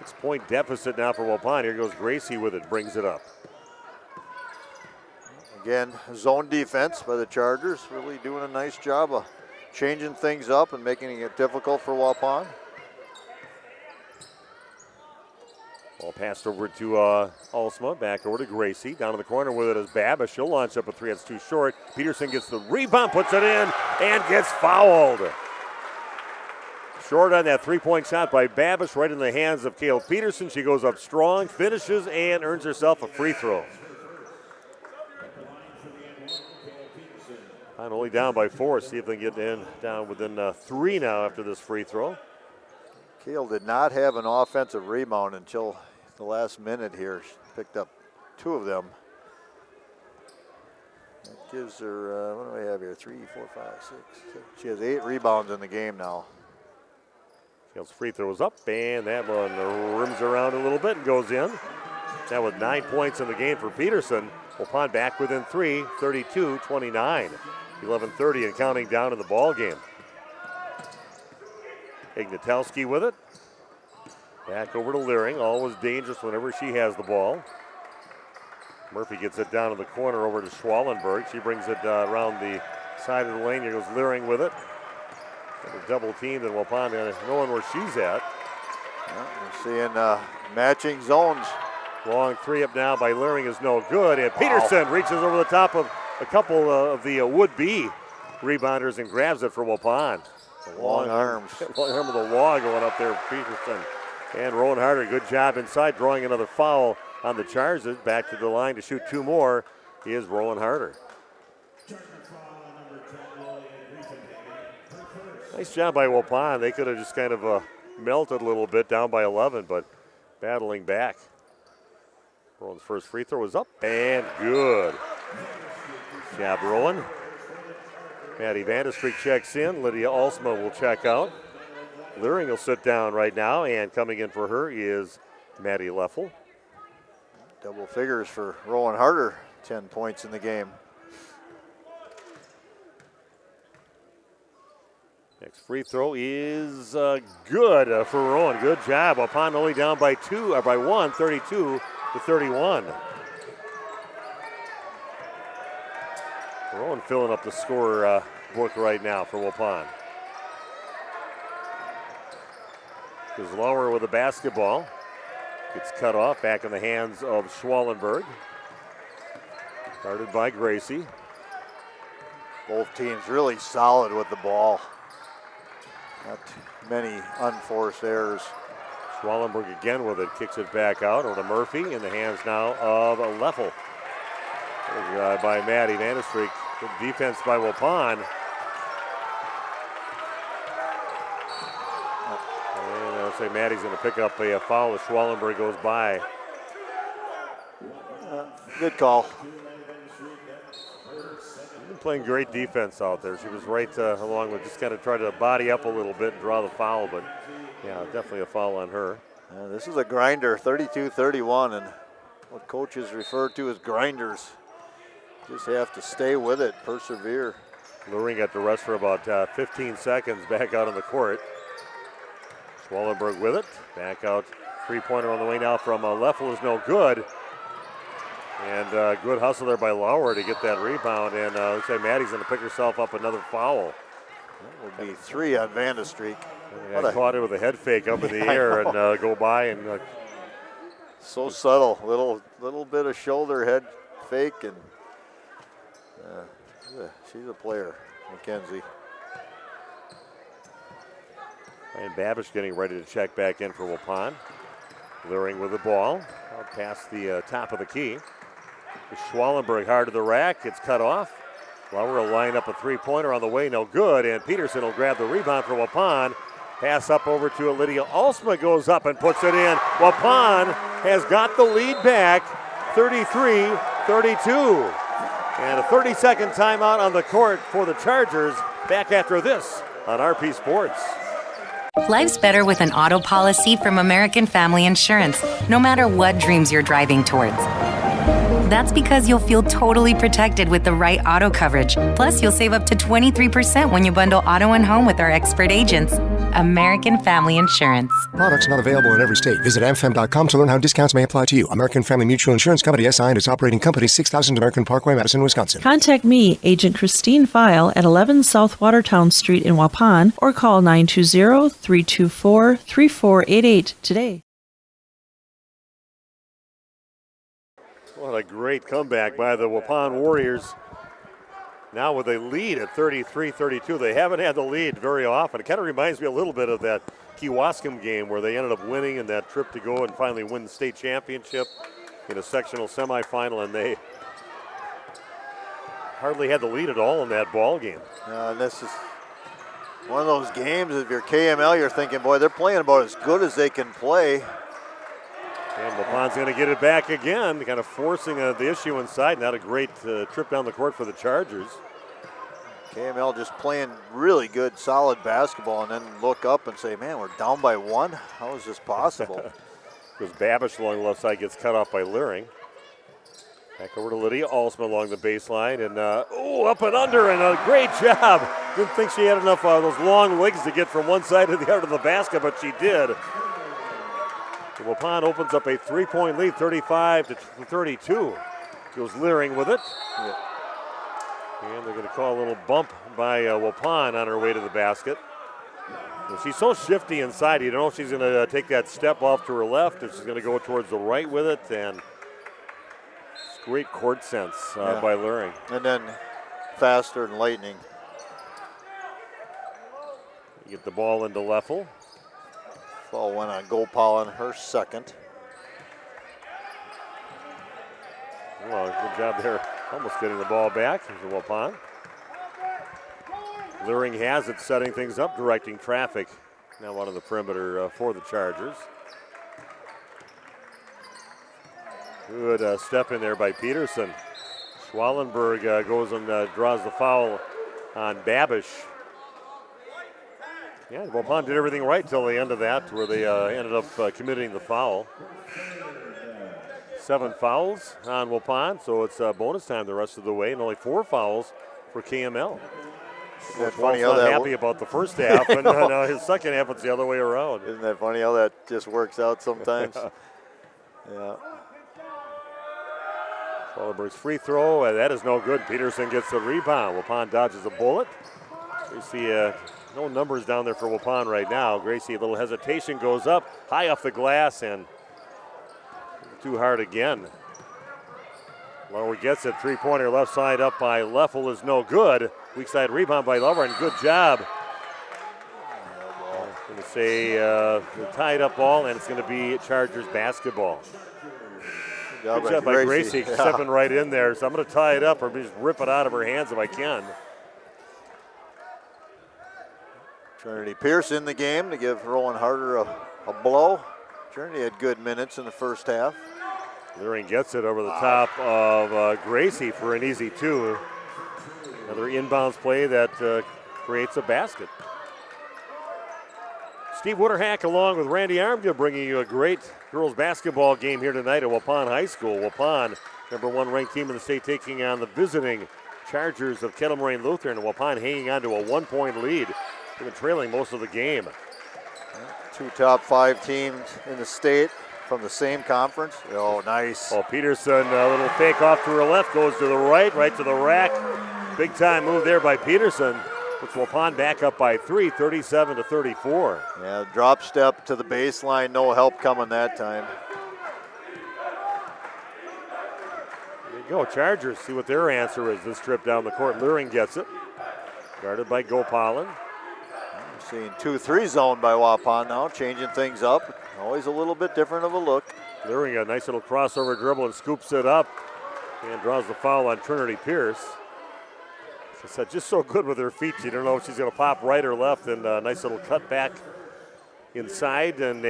6-point deficit now for Waupun. Here goes Gracie with it, brings it up. Again, zone defense by the Chargers. Really doing a nice job of changing things up and making it difficult for Waupun. Ball passed over to Alsma, back over to Gracie. Down in the corner with it is Babish. She'll launch up a 3. It's too short. Peterson gets the rebound, puts it in, and gets fouled. Short on that 3-point shot by Babish, right in the hands of Kale Peterson. She goes up strong, finishes, and earns herself a free throw. Only down by 4. See if they can get down within 3 now after this free throw. Kale did not have an offensive rebound until the last minute here. She picked up 2 of them. That gives her, what do we have here? 3, 4, 5, 6, 7. She has 8 rebounds in the game now. Kale's free throw is up, and that one rims around a little bit and goes in. Now with 9 points in the game for Peterson. Waupun back within 3, 32-29. 11:30 and counting down in the ball game. Ignatowski with it. Back over to Leering. Always dangerous whenever she has the ball. Murphy gets it down in the corner over to Schwallenberg. She brings it around the side of the lane. Here goes Leering with it. Got a double team, and Waupun knowing where she's at. Yeah, we're seeing matching zones. Long 3 up now by Leering is no good, and Peterson reaches over the top of a couple of the would-be rebounders and grabs it for Waupun. Long arms. Long arm of the law going up there, Peterson. And Rowan Harder, good job inside, drawing another foul on the Chargers. Back to the line to shoot 2 more is Rowan Harder. Nice job by Waupun. They could have just kind of melted a little bit, down by 11, but battling back. Rowan's first free throw is up and good. Good job, Rowan. Maddie Vandestreek checks in. Lydia Alsma will check out. Leering will sit down right now, and coming in for her is Maddie Leffel. Double figures for Rowan Harder, 10 points in the game. Next free throw is good for Rowan. Good job. Waupun only down by 1, 32-31. Rowan filling up the score book right now for Waupun. Goes lower with the basketball. Gets cut off, back in the hands of Schwallenberg. Guarded by Gracie. Both teams really solid with the ball. Not many unforced errors. Schwallenberg again with it, kicks it back out over to Murphy in the hands now of Leffel. By Maddie Vandestreek. Good defense by Waupun. And I'll say Maddie's going to pick up a foul as Schwallenberg goes by. Good call. Been playing great defense out there. She was right along with just kind of try to body up a little bit and draw the foul, but yeah, definitely a foul on her. This is a grinder, 32-31, and what coaches refer to as grinders. Just have to stay with it, persevere. Luring got the rest for about 15 seconds back out on the court. Schwallenberg with it. Back out. Three-pointer on the way now from Leffel is no good. And good hustle there by Lauer to get that rebound. And looks like Maddie's going to pick herself up another foul. That will be 3 on Vandestreek. Yeah, caught it with a head fake up in the air and go by. And so subtle. Little bit of shoulder head fake. And she's a player, Mackenzie. And Babish getting ready to check back in for Waupun. Luring with the ball. Out past the top of the key. Schwallenberg hard to the rack. It's cut off. Lauer will line up a three-pointer on the way. No good. And Peterson will grab the rebound for Waupun. Pass up over to Lydia Alsma. Goes up and puts it in. Waupun has got the lead back. 33-32. And a 30-second timeout on the court for the Chargers. Back after this on RP Sports. Life's better with an auto policy from American Family Insurance, no matter what dreams you're driving towards. That's because you'll feel totally protected with the right auto coverage. Plus, you'll save up to 23% when you bundle auto and home with our expert agents. American Family Insurance. Products not available in every state. Visit amfam.com to learn how discounts may apply to you. American Family Mutual Insurance Company, SI, and its operating company, 6000 American Parkway, Madison, Wisconsin. Contact me, Agent Christine File, at 11 South Watertown Street in Waupun, or call 920-324-3488 today. What a great comeback by the Waupun Warriors. Now with a lead at 33-32. They haven't had the lead very often. It kind of reminds me a little bit of that Kewaskum game where they ended up winning in that trip to go and finally win the state championship in a sectional semifinal, and they hardly had the lead at all in that ball game. This is one of those games, if you're KML, you're thinking, boy, they're playing about as good as they can play. And Waupun's going to get it back again, kind of forcing the issue inside. Not a great trip down the court for the Chargers. KML just playing really good, solid basketball, and then look up and say, man, we're down by 1? How is this possible? Because Babish along the left side gets cut off by Luring. Back over to Lydia Alsma along the baseline. And, up and under, and a great job. Didn't think she had enough of those long legs to get from one side to the other of the basket, but she did. Waupun opens up a 3-point lead, 35-32. Goes Luring with it. Yeah. And they're going to call a little bump by Waupun on her way to the basket. And she's so shifty inside. You don't know if she's going to take that step off to her left, if she's going to go towards the right with it. And it's great court sense by Luring. And then faster and lightning. You get the ball into Leffel. Ball went on Gopal, her second. Well, good job there. Almost getting the ball back. Here's the Waupun. Luring has it, setting things up, directing traffic. Now out on the perimeter for the Chargers. Good step in there by Peterson. Schwallenberg goes and draws the foul on Babish. Yeah, Waupun did everything right till the end of that, where they ended up committing the foul. 7 fouls on Waupun, so it's bonus time the rest of the way, and only 4 fouls for KML. Funny how not happy about the first half, and now his second half, it's the other way around. Isn't that funny how that just works out sometimes? Yeah. Schwallenberg's free throw, that is no good. Peterson gets the rebound. Waupun dodges a bullet. We see no numbers down there for Waupun right now. Gracie, a little hesitation, goes up, high off the glass, and too hard again. Lauer gets it, three-pointer left side up by Leffel is no good. Weak side rebound by Lauer, and good job. I'm going to say tied up ball, and it's going to be Chargers basketball. Good job by Gracie stepping right in there. So I'm going to tie it up or just rip it out of her hands if I can. Trinity Pierce in the game to give Rowan Harder a blow. Trinity had good minutes in the first half. Luring gets it over the top of Gracie for an easy 2. Another inbounds play that creates a basket. Steve Wooderhack along with Randy Armgill bringing you a great girls basketball game here tonight at Waupun High School. Waupun, #1 ranked team in the state, taking on the visiting Chargers of Kettle Moraine Lutheran, and Waupun hanging on to a 1-point lead. They've been trailing most of the game. 2 top 5 teams in the state from the same conference. Oh, nice. Oh, Peterson, a little fake off to her left, goes to the right to the rack. Big time move there by Peterson. Puts Waupun back up by 3, 37-34. Yeah, drop step to the baseline, no help coming that time. There you go, Chargers, see what their answer is this trip down the court. Luring gets it, guarded by Gopalin. Seeing 2-3 zone by Waupun now, changing things up. Always a little bit different of a look. Luring a nice little crossover dribble and scoops it up and draws the foul on Trinity Pierce. She said just so good with her feet. You don't know if she's going to pop right or left, and a nice little cut back inside, and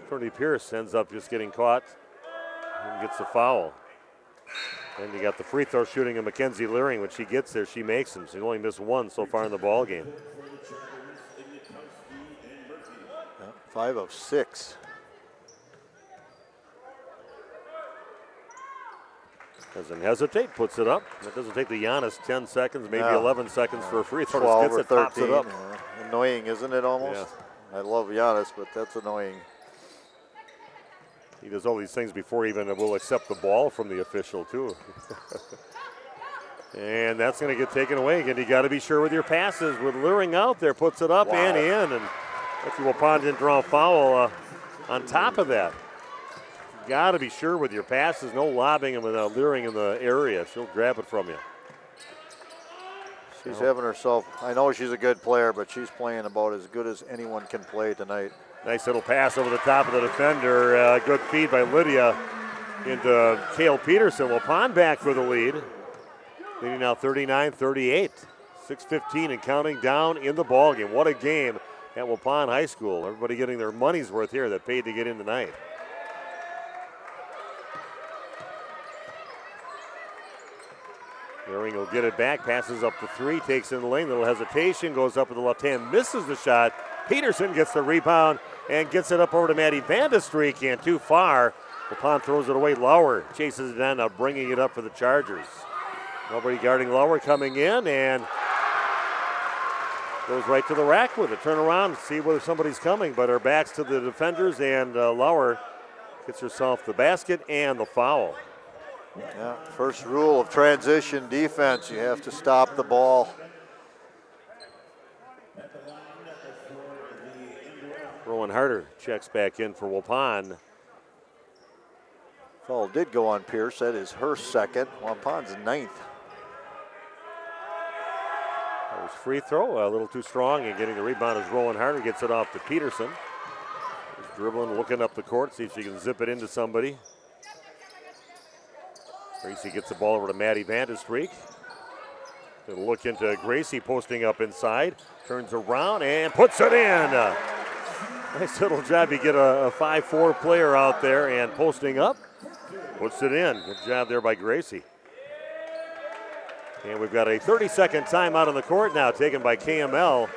Trinity Pierce ends up just getting caught and gets the foul. And you got the free throw shooting of Mackenzie Luring. When she gets there, she makes them. She's only missed 1 so far in the ball game. 5 of 6. Doesn't hesitate, puts it up. It doesn't take the Giannis 10 seconds, maybe 11 seconds for a free throw. 12 Gets or it, 13. pops it up. Annoying, isn't it, almost? Yeah. I love Giannis, but that's annoying. He does all these things before he even will accept the ball from the official, too. And that's going to get taken away. Again, you got to be sure with your passes. With Luring out there, puts it up and in. And if Waupun didn't draw a foul on top of that. Got to be sure with your passes. No lobbing and without Luring in the area. She'll grab it from you. She's having herself, I know she's a good player, but she's playing about as good as anyone can play tonight. Nice little pass over the top of the defender. Good feed by Lydia into Kale Peterson. Waupun back with the lead. Leading now 39-38. 6:15 and counting down in the ball game. What a game at Waupun High School. Everybody getting their money's worth here that paid to get in tonight. Luring will get it back, passes up the 3, takes in the lane, little hesitation, goes up with the left hand, misses the shot. Peterson gets the rebound and gets it up over to Maddie Vandestreek, and too far. Waupun throws it away. Lauer chases it down, now bringing it up for the Chargers. Nobody guarding Lauer, coming in and goes right to the rack with it. Turn around, see whether somebody's coming, but her back's to the defenders, and Lauer gets herself the basket and the foul. Yeah, first rule of transition defense, you have to stop the ball. Rowan Harder checks back in for Waupun. Foul did go on Pierce. That is her second. Waupun's 9th. That was free throw, a little too strong, and getting the rebound as Rowan Harder gets it off to Peterson. Just dribbling, looking up the court, see if she can zip it into somebody. Gracie gets the ball over to Maddie Vandestreek. Gonna look into Gracie posting up inside. Turns around and puts it in. Nice little job. You get a 5'4" player out there and posting up. Puts it in. Good job there by Gracie. And we've got a 30-second timeout on the court now taken by KML.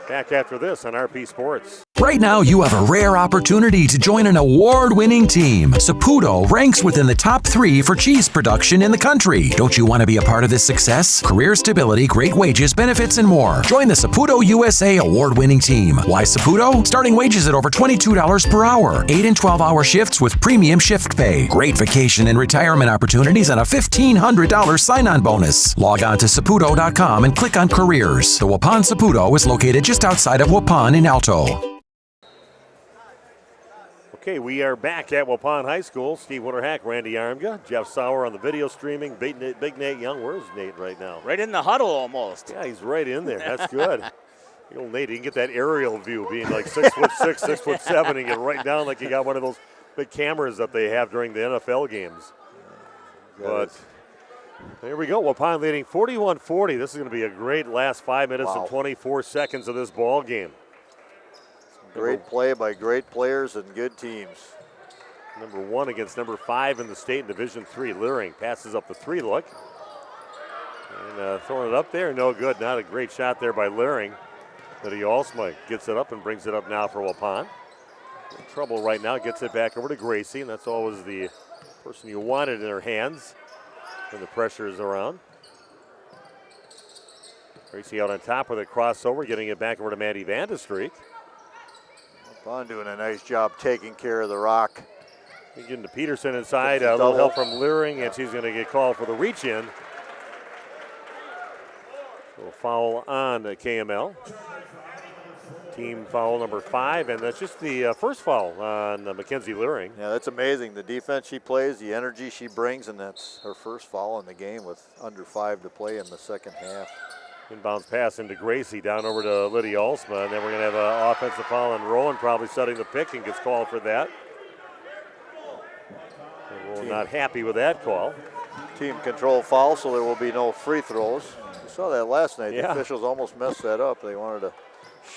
Back after this on RP Sports. Right now, you have a rare opportunity to join an award-winning team. Saputo ranks within the top 3 for cheese production in the country. Don't you want to be a part of this success? Career stability, great wages, benefits, and more. Join the Saputo USA award-winning team. Why Saputo? Starting wages at over $22 per hour. 8 and 12-hour shifts with premium shift pay. Great vacation and retirement opportunities and a $1,500 sign-on bonus. Log on to Saputo.com and click on Careers. The Waupun Saputo is located just outside of Waupun in Alto. Okay, we are back at Waupun High School. Steve Winterhack, Randy Armga, Jeff Sauer on the video streaming. Big Nate Young. Where's Nate right now? Right in the huddle almost. Yeah, he's right in there. That's good. You know, Nate, you can get that aerial view, being like 6'6", 6'7", and get right down like you got one of those big cameras that they have during the NFL games. But here we go. Waupun leading 41-40. This is going to be a great last 5 minutes and 24 seconds of this ball game. Great play by great players and good teams. Number 1 against number 5 in the state in Division III. Luring passes up the 3 look. And throwing it up there, no good. Not a great shot there by Luring. Lydia Alsma gets it up and brings it up now for Waupun. In trouble right now, gets it back over to Gracie, and that's always the person you wanted in her hands when the pressure is around. Gracie out on top with a crossover, getting it back over to Maddie Vandestreek. Vaughn doing a nice job taking care of the rock. Getting to Peterson inside, a little help from Leering, and she's going to get called for the reach-in. Little foul on KML. Team foul number 5, and that's just the first foul on Mackenzie Leering. Yeah, that's amazing. The defense she plays, the energy she brings, and that's her first foul in the game with under 5 to play in the second half. Inbounds pass into Gracie, down over to Lydia Alsma, and then we're going to have an offensive foul on Rowan, probably setting the pick, and gets called for that. And we're not happy with that call. Team control foul, so there will be no free throws. We saw that last night. Yeah. The officials almost messed that up. They wanted to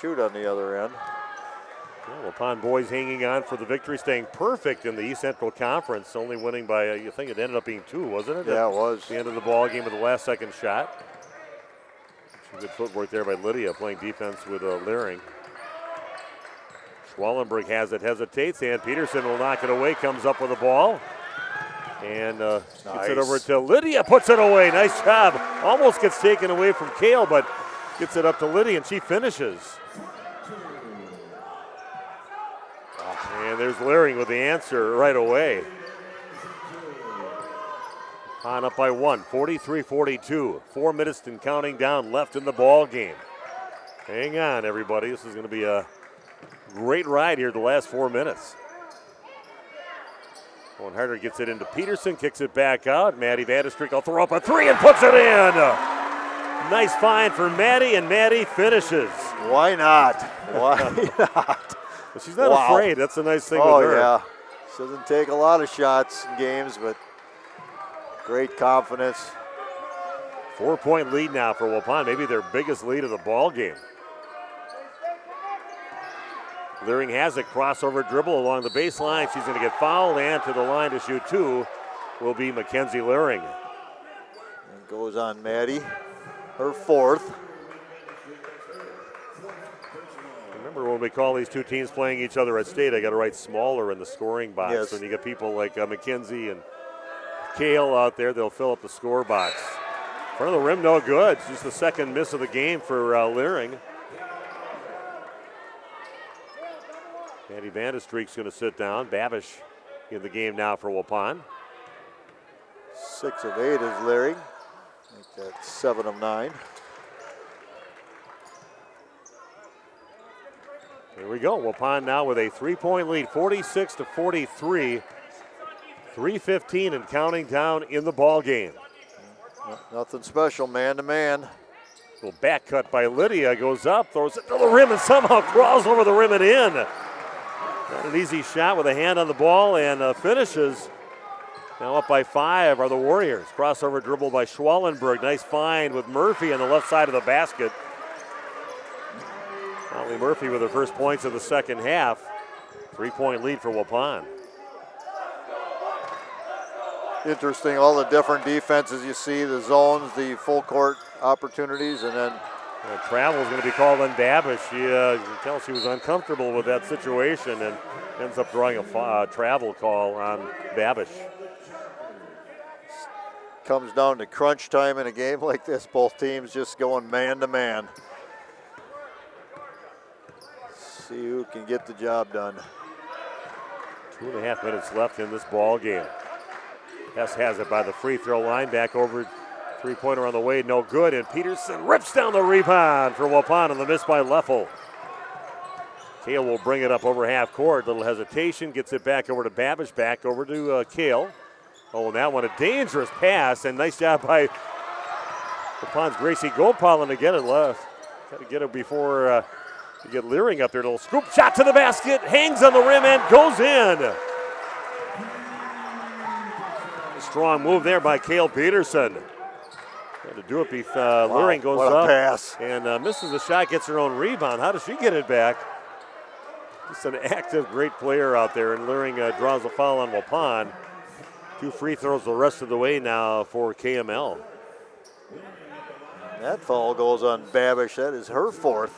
shoot on the other end. Well, Waupun boys hanging on for the victory, staying perfect in the East Central Conference, only winning by, I think it ended up being 2, wasn't it? Yeah, it was. At the end of the ball game with the last second shot. Good footwork there by Lydia, playing defense with Leering. Schwallenberg has it, hesitates, and Peterson will knock it away, comes up with the ball. And gets it over to Lydia, puts it away. Nice job. Almost gets taken away from Kale, but gets it up to Lydia, and she finishes. And there's Leering with the answer right away. On up by 1, 43-42. 4 minutes and counting down left in the ball game. Hang on, everybody. This is going to be a great ride here the last 4 minutes. Owen Harder gets it into Peterson, kicks it back out. Maddie Vandestreek will throw up a 3 and puts it in. Nice find for Maddie, and Maddie finishes. Why not? Why not? Well, she's not afraid. That's the nice thing with her. Oh, yeah. She doesn't take a lot of shots in games, but great confidence. 4-point lead now for Waupun, maybe their biggest lead of the ball game. Leering has it, crossover dribble along the baseline. She's going to get fouled, and to the line to shoot 2 will be Mackenzie Leering. And goes on Maddie, her 4th. Remember when we call these two teams playing each other at state, I got to write smaller in the scoring box. Yes. When you get people like Mackenzie and Kale out there, they'll fill up the score box. Front of the rim, no good. It's just the second miss of the game for Leering. Maddie Vandestreek's going to sit down. Babish in the game now for Waupun. 6 of 8 is Leering. I think that's 7 of 9. Here we go. Waupun now with a 3-point lead, 46-43. 3:15 and counting down in the ball game. Nothing special, man to man. Little back cut by Lydia, goes up, throws it to the rim, and somehow crawls over the rim and in. Not an easy shot with a hand on the ball, and finishes. Now up by 5 are the Warriors. Crossover dribble by Schwallenberg. Nice find with Murphy on the left side of the basket. Molly Murphy with her first points of the second half. 3-point lead for Waupun. Interesting, all the different defenses you see, the zones, the full court opportunities, and then travel is going to be called on Babish. She, you can tell she was uncomfortable with that situation and ends up drawing a travel call on Babish. Comes down to crunch time in a game like this. Both teams just going man to man. See who can get the job done. 2.5 minutes left in this ball game. Hess has it by the free throw line. Back over, 3-pointer on the way, no good. And Peterson rips down the rebound for Waupun on the miss by Leffel. Kale will bring it up over half court. Little hesitation, gets it back over to Babish, back over to Kale. Oh, and that one a dangerous pass, and nice job by Waupun's Gracie Gopalin to get it left. Got to get it before you get Leering up there. Little scoop shot to the basket, hangs on the rim and goes in. Strong move there by Kale Peterson. Had to do it before Leering goes what a up pass. and misses the shot, gets her own rebound. How does she get it back? Just an active, great player out there, and Leering draws a foul on Waupun. 2 free throws the rest of the way now for KML. That foul goes on Babish. That is her 4th.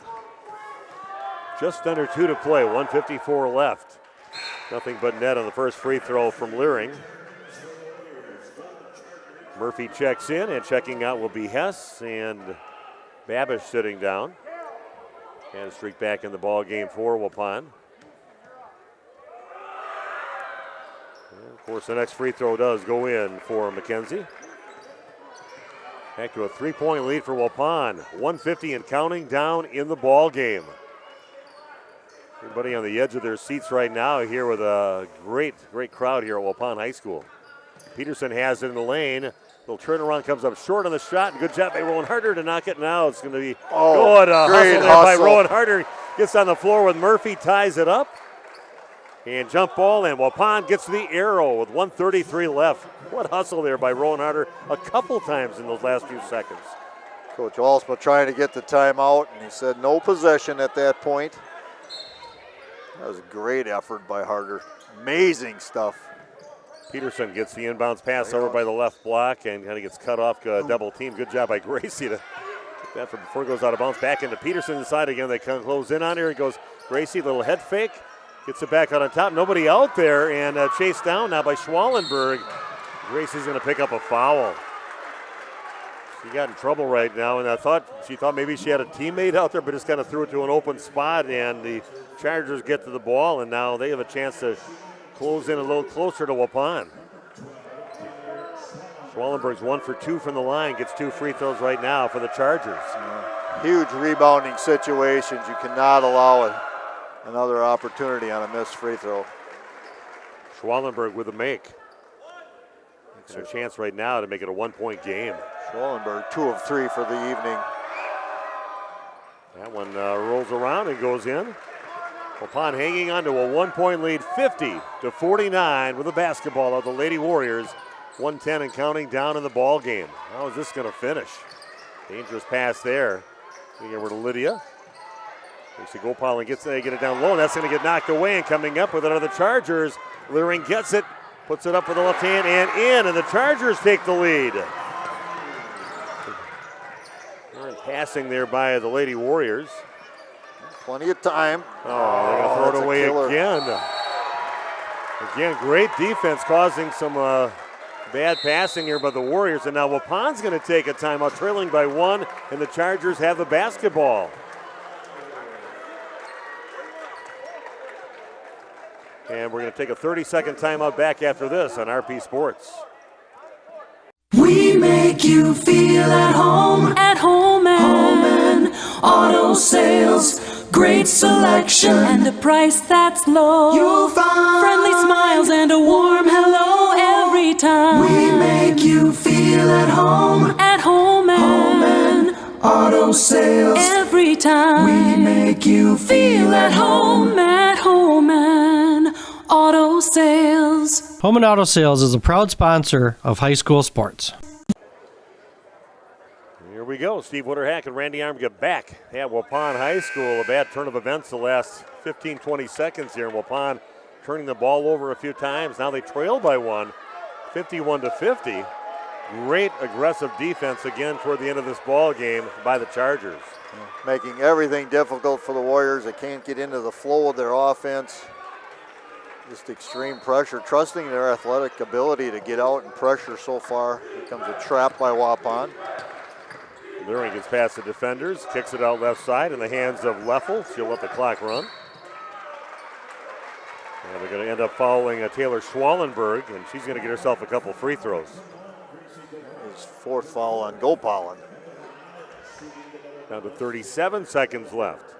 Just under 2 to play, 1:54 left. Nothing but net on the first free throw from Leering. Murphy checks in, and checking out will be Hess, and Babish sitting down. And a streak back in the ball game for Waupun. And of course, the next free throw does go in for McKenzie. Back to a 3-point lead for Waupun. 150 and counting down in the ball game. Everybody on the edge of their seats right now here with a great crowd here at Waupun High School. Peterson has it in the lane. Little turnaround comes up short on the shot. And good job by Rowan Harder to knock it now. It's going to be good. Hustle there by Rowan Harder. Gets on the floor with Murphy, ties it up. And jump ball, and Waupun gets to the arrow with 1:33 left. What hustle there by Rowan Harder a couple times in those last few seconds. Coach Alsma trying to get the timeout, and he said no possession at that point. That was a great effort by Harder. Amazing stuff. Peterson gets the inbounds pass over by the left block and kind of gets cut off, double team. Good job by Gracie to get that before it goes out of bounds. Back into Peterson inside again. They come close in on here. It goes Gracie, little head fake. Gets it back out on top. Nobody out there, and chased down now by Schwallenberg. Gracie's going to pick up a foul. She got in trouble right now, and she thought maybe she had a teammate out there, but just kind of threw it to an open spot, and the Chargers get to the ball, and now they have a chance to close in a little closer to Waupun. Schwallenberg's 1 for 2 from the line, gets 2 free throws right now for the Chargers. Huge rebounding situations. You cannot allow another opportunity on a missed free throw. Schwallenberg with a make. And a chance right now to make it a 1-point game. Schwallenberg 2 of 3 for the evening. That one rolls around and goes in. Waupun hanging on to a 1-point lead, 50-49 with the basketball of the Lady Warriors. 1:10 and counting down in the ball game. How is this going to finish? Dangerous pass there. Over to Lydia. Gracie Gopal gets there, get it down low, and that's going to get knocked away. And coming up with another Chargers, Leering gets it, puts it up with the left hand and in, and the Chargers take the lead. Passing there by the Lady Warriors. Plenty of time. Oh, they're going to throw it away again. Again, great defense causing some bad passing here by the Warriors. And now Waupun's going to take a timeout, trailing by 1, and the Chargers have the basketball. And we're going to take a 30-second timeout back after this on RP Sports. We make you feel at home and auto sales. Great selection and a price that's low. You'll find friendly smiles and a warm hello every time. We make you feel at home and auto sales. Every time we make you feel at home and auto sales. Home and Auto Sales is a proud sponsor of high school sports. Here we go. Steve Witterhack and Randy Arm get back at Waupun High School. A bad turn of events the last 15, 20 seconds here. Waupun turning the ball over a few times. Now they trail by 1, 51-50. Great aggressive defense again toward the end of this ball game by the Chargers. Making everything difficult for the Warriors. They can't get into the flow of their offense. Just extreme pressure, trusting their athletic ability to get out and pressure so far. Here comes a trap by Waupun. Lutheran gets past the defenders, kicks it out left side in the hands of Leffel. She'll let the clock run. And they're going to end up fouling Taylor Schwallenberg, and she's going to get herself a couple free throws. His 4th foul on Gopalin. Down to 37 seconds left.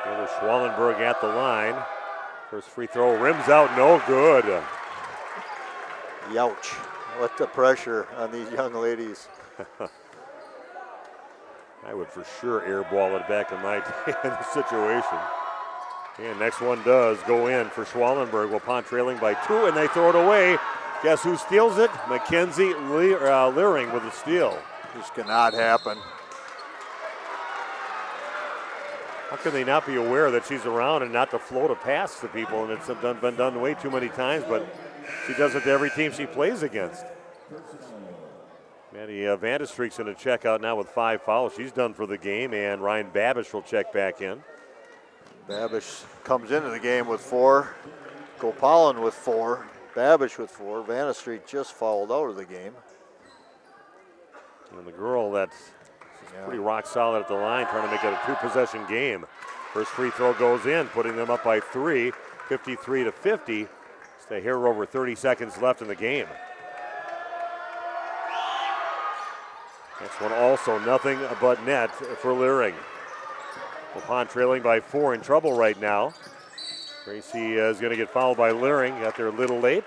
Taylor Schwallenberg at the line. First free throw rims out, no good. Youch. What the pressure on these young ladies. I would for sure airball it back in my day in this situation. And next one does go in for Schwallenberg. Waupun trailing by 2, and they throw it away. Guess who steals it? Mackenzie Leering with the steal. This cannot happen. How can they not be aware that she's around and not to float a pass to people? And it's been done way too many times, but she does it to every team she plays against. Maddie Vandestreek's going to check out now with 5 fouls. She's done for the game, and Ryan Babish will check back in. Babish comes into the game with 4. Gopalin with 4. Babish with 4. Vanna Street just fouled out of the game. And the girl that's pretty rock solid at the line, trying to make it a 2-possession game. First free throw goes in, putting them up by 3, 53-50. Stay here over 30 seconds left in the game. Next one also nothing but net for Leering. Waupun trailing by 4, in trouble right now. Gracie is going to get fouled by Leering. Got there a little late.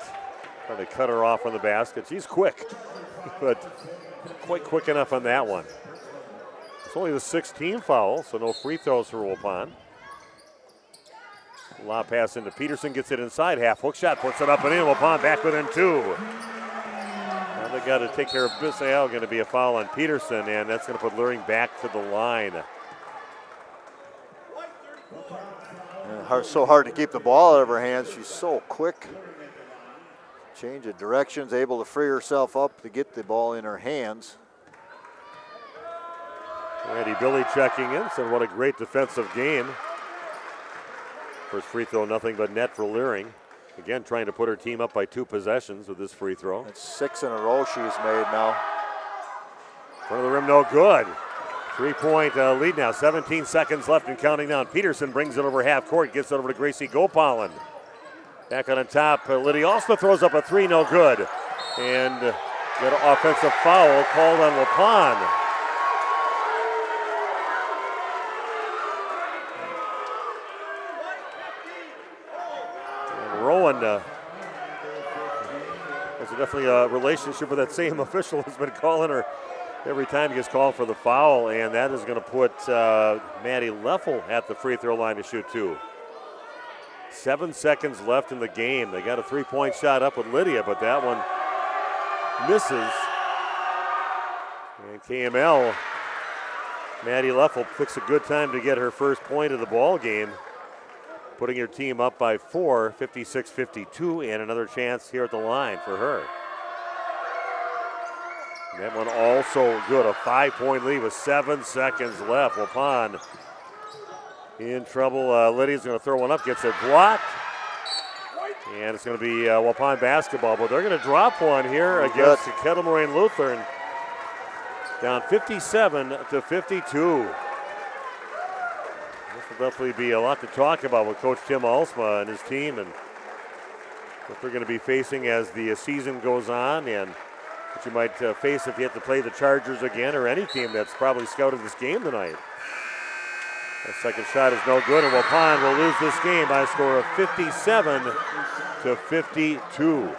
Trying to cut her off on the basket. She's quick, but quite quick enough on that one. It's only the 16th foul, so no free throws for Waupun. Lob pass into Peterson, gets it inside. Half hook shot, puts it up and in. Waupun back within 2. Now they got to take care of Bissell. Going to be a foul on Peterson, and that's going to put Leering back to the line. So hard to keep the ball out of her hands. She's so quick. Change of directions, able to free herself up to get the ball in her hands. Randy Billy checking in, said what a great defensive game. First free throw, nothing but net for Leering. Again, trying to put her team up by 2 possessions with this free throw. That's 6 in a row she's made now. Front of the rim, no good. 3-point lead now, 17 seconds left and counting down. Peterson brings it over half court, gets it over to Gracie Gopalin. Back on top, Lydia also throws up a 3, no good. And got an offensive foul called on Waupun. And Rowan has definitely a relationship with that same official who's been calling her every time he gets called for the foul, and that is going to put Maddie Leffel at the free throw line to shoot 2. 7 seconds left in the game. They got a 3-point shot up with Lydia, but that one misses. And KML, Maddie Leffel picks a good time to get her first point of the ball game, putting her team up by 4, 56-52, and another chance here at the line for her. That one also good, a 5-point lead with 7 seconds left. Waupun in trouble. Lydia's going to throw one up, gets it blocked. And it's going to be Waupun basketball, but they're going to drop one here against the Kettle Moraine Lutheran. Down 57-52. This will definitely be a lot to talk about with Coach Tim Alsma and his team, and what they're going to be facing as the season goes on, and what you might face if you have to play the Chargers again, or any team that's probably scouted this game tonight. The second shot is no good, and Waupun will lose this game by a score of 57-52.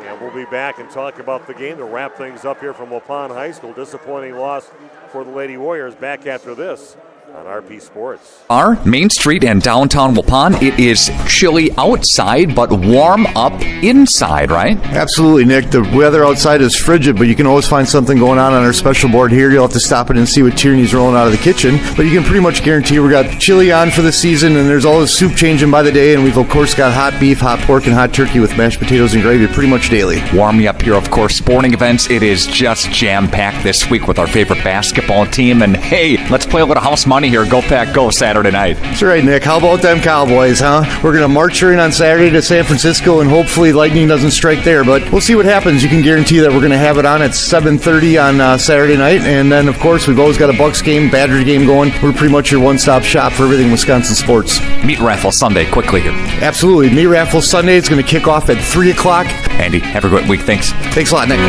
And we'll be back and talk about the game to wrap things up here from Waupun High School. Disappointing loss for the Lady Warriors. Back after this on RP Sports. Our Main Street and downtown Waupun, it is chilly outside, but warm up inside, right? Absolutely, Nick. The weather outside is frigid, but you can always find something going on our special board here. You'll have to stop it and see what Tierney's rolling out of the kitchen. But you can pretty much guarantee we got chili on for the season, and there's always soup changing by the day, and we've, of course, got hot beef, hot pork, and hot turkey with mashed potatoes and gravy pretty much daily. Warming up here, of course, sporting events. It is just jam-packed this week with our favorite basketball team. And, hey, let's play a little house money here. Go Pack Go Saturday night. That's right, Nick. How about them Cowboys, huh? We're going to march in on Saturday to San Francisco, and hopefully lightning doesn't strike there, but we'll see what happens. You can guarantee that we're going to have it on at 7:30 on Saturday night, and then, of course, we've always got a Bucks game, Badger game going. We're pretty much your one-stop shop for everything Wisconsin sports. Meat Raffle Sunday, quickly here. Absolutely. Meat Raffle Sunday is going to kick off at 3 o'clock. Andy, have a great week. Thanks. Thanks a lot, Nick.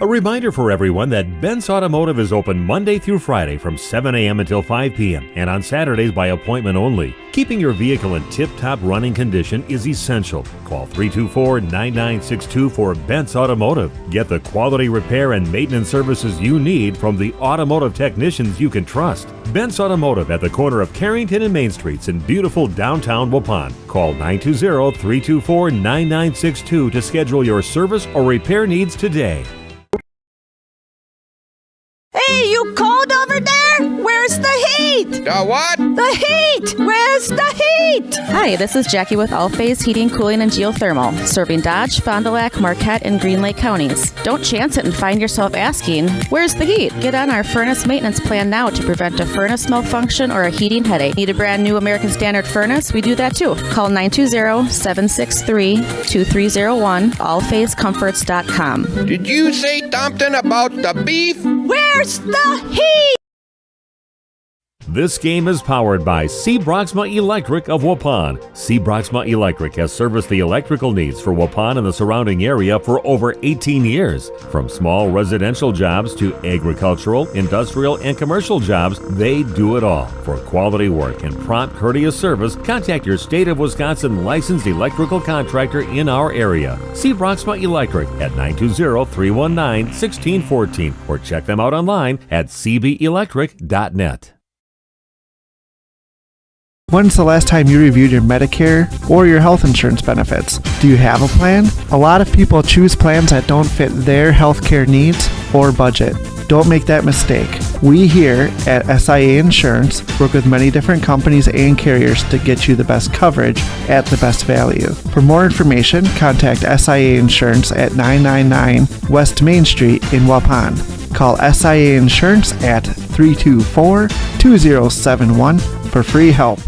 A reminder for everyone that Bent's Automotive is open Monday through Friday from 7 a.m. until 5 p.m. and on Saturdays by appointment only. Keeping your vehicle in tip-top running condition is essential. Call 324-9962 for Bent's Automotive. Get the quality repair and maintenance services you need from the automotive technicians you can trust. Bent's Automotive at the corner of Carrington and Main Streets in beautiful downtown Waupun. Call 920-324-9962 to schedule your service or repair needs today. Hey, you cold over there? Where's the heat? The what? The heat! Where's the heat? Hi, this is Jackie with All Phase Heating, Cooling, and Geothermal, serving Dodge, Fond du Lac, Marquette, and Green Lake counties. Don't chance it and find yourself asking, where's the heat? Get on our furnace maintenance plan now to prevent a furnace malfunction or a heating headache. Need a brand new American Standard furnace? We do that too. Call 920-763-2301, allphasecomforts.com. Did you say something about the beef? Where's the heat? This game is powered by C. Broxma Electric of Waupun. C. Broxma Electric has serviced the electrical needs for Waupun and the surrounding area for over 18 years. From small residential jobs to agricultural, industrial, and commercial jobs, they do it all. For quality work and prompt, courteous service, contact your state of Wisconsin licensed electrical contractor in our area. C. Broxma Electric at 920-319-1614 or check them out online at cbelectric.net. When's the last time you reviewed your Medicare or your health insurance benefits? Do you have a plan? A lot of people choose plans that don't fit their healthcare needs or budget. Don't make that mistake. We here at SIA Insurance work with many different companies and carriers to get you the best coverage at the best value. For more information, contact SIA Insurance at 999 West Main Street in Waupun. Call SIA Insurance at 324-2071 for free help.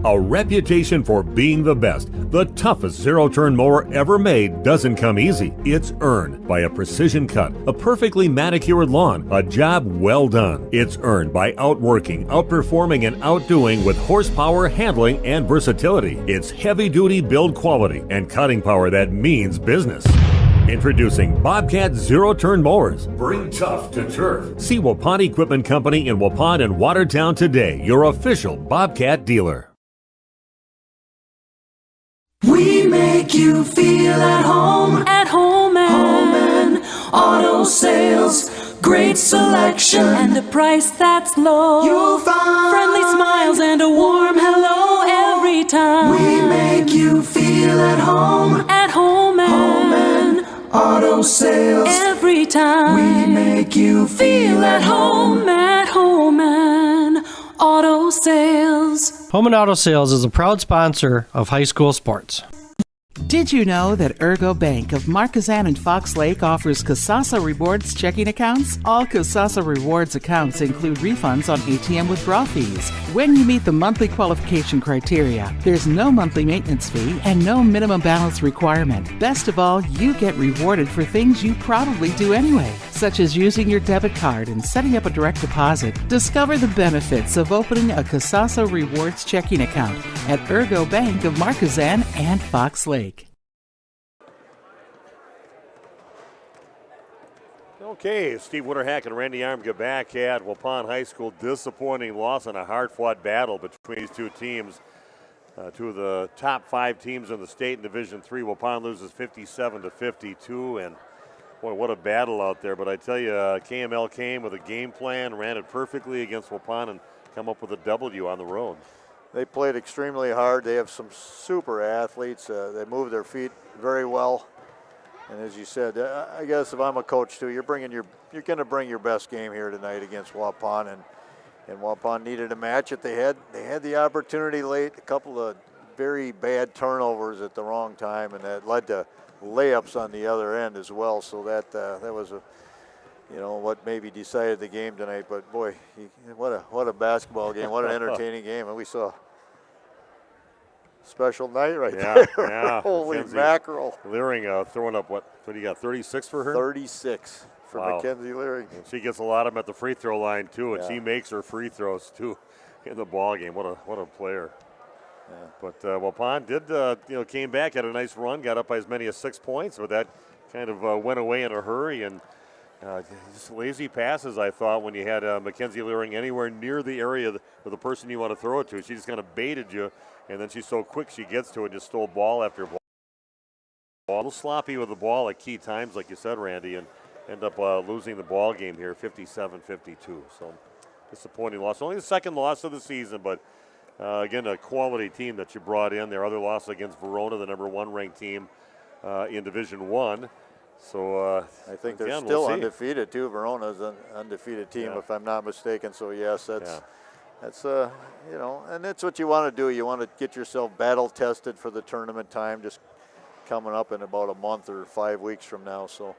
A reputation for being the best, the toughest zero-turn mower ever made doesn't come easy. It's earned by a precision cut, a perfectly manicured lawn, a job well done. It's earned by outworking, outperforming, and outdoing with horsepower, handling, and versatility. It's heavy-duty build quality and cutting power that means business. Introducing Bobcat Zero-Turn Mowers. Bring tough to turf. See Waupun Equipment Company in Waupun and Watertown today, your official Bobcat dealer. We make you feel at home and auto sales. Great selection and a price that's low. You'll find friendly smiles and a warm hello every time. We make you feel at home and auto sales. Every time we make you feel at home and auto sales. Home and Auto Sales is a proud sponsor of high school sports. Did you know that Ergo Bank of Marquezan and Fox Lake offers Kasasa Rewards checking accounts? All Kasasa Rewards accounts include refunds on ATM withdrawal fees. When you meet the monthly qualification criteria, there's no monthly maintenance fee and no minimum balance requirement. Best of all, you get rewarded for things you probably do anyway, such as using your debit card and setting up a direct deposit. Discover the benefits of opening a Kasasa Rewards checking account at Ergo Bank of Marquezan and Fox Lake. Okay, Steve Winterhack and Randy Arm get back at Waupun High School. Disappointing loss in a hard-fought battle between these two teams. Two of the top 5 teams in the state in Division III. Waupun loses 57-52, and boy, what a battle out there. But I tell you, KML came with a game plan, ran it perfectly against Waupun, and come up with a W on the road. They played extremely hard. They have some super athletes. They move their feet very well. And as you said, I guess if I'm a coach too, you're going to bring your best game here tonight against Waupun, and Waupun needed a match that they had the opportunity late. A couple of very bad turnovers at the wrong time, and that led to layups on the other end as well. So that was what maybe decided the game tonight. But boy, what a basketball game! What an entertaining game, and we saw. Special night right there. Yeah. Holy Mackenzie mackerel. Leering throwing up, what do you got, 36 for her? 36 for Mackenzie Leering. And she gets a lot of them at the free throw line, too, and Yeah. she makes her free throws, too, in the ball game. What a player. Yeah. But Waupun did, came back, had a nice run, got up by as many as 6 points, but that kind of went away in a hurry, and just lazy passes, I thought, when you had Mackenzie Leering anywhere near the area of the person you want to throw it to. She just kind of baited you. And then she's so quick she gets to it, just stole ball after ball. A little sloppy with the ball at key times, like you said, Randy, and end up losing the ball game here, 57-52. So disappointing loss. Only the second loss of the season, but again, a quality team that you brought in. Their other loss against Verona, the number 1 ranked team in Division I. So I think they're again, still we'll see. undefeated too. Verona's an undefeated team, if I'm not mistaken. So yes, that's you know, and that's what you want to do. You want to get yourself battle tested for the tournament time, just coming up in about a month or 5 weeks from now. So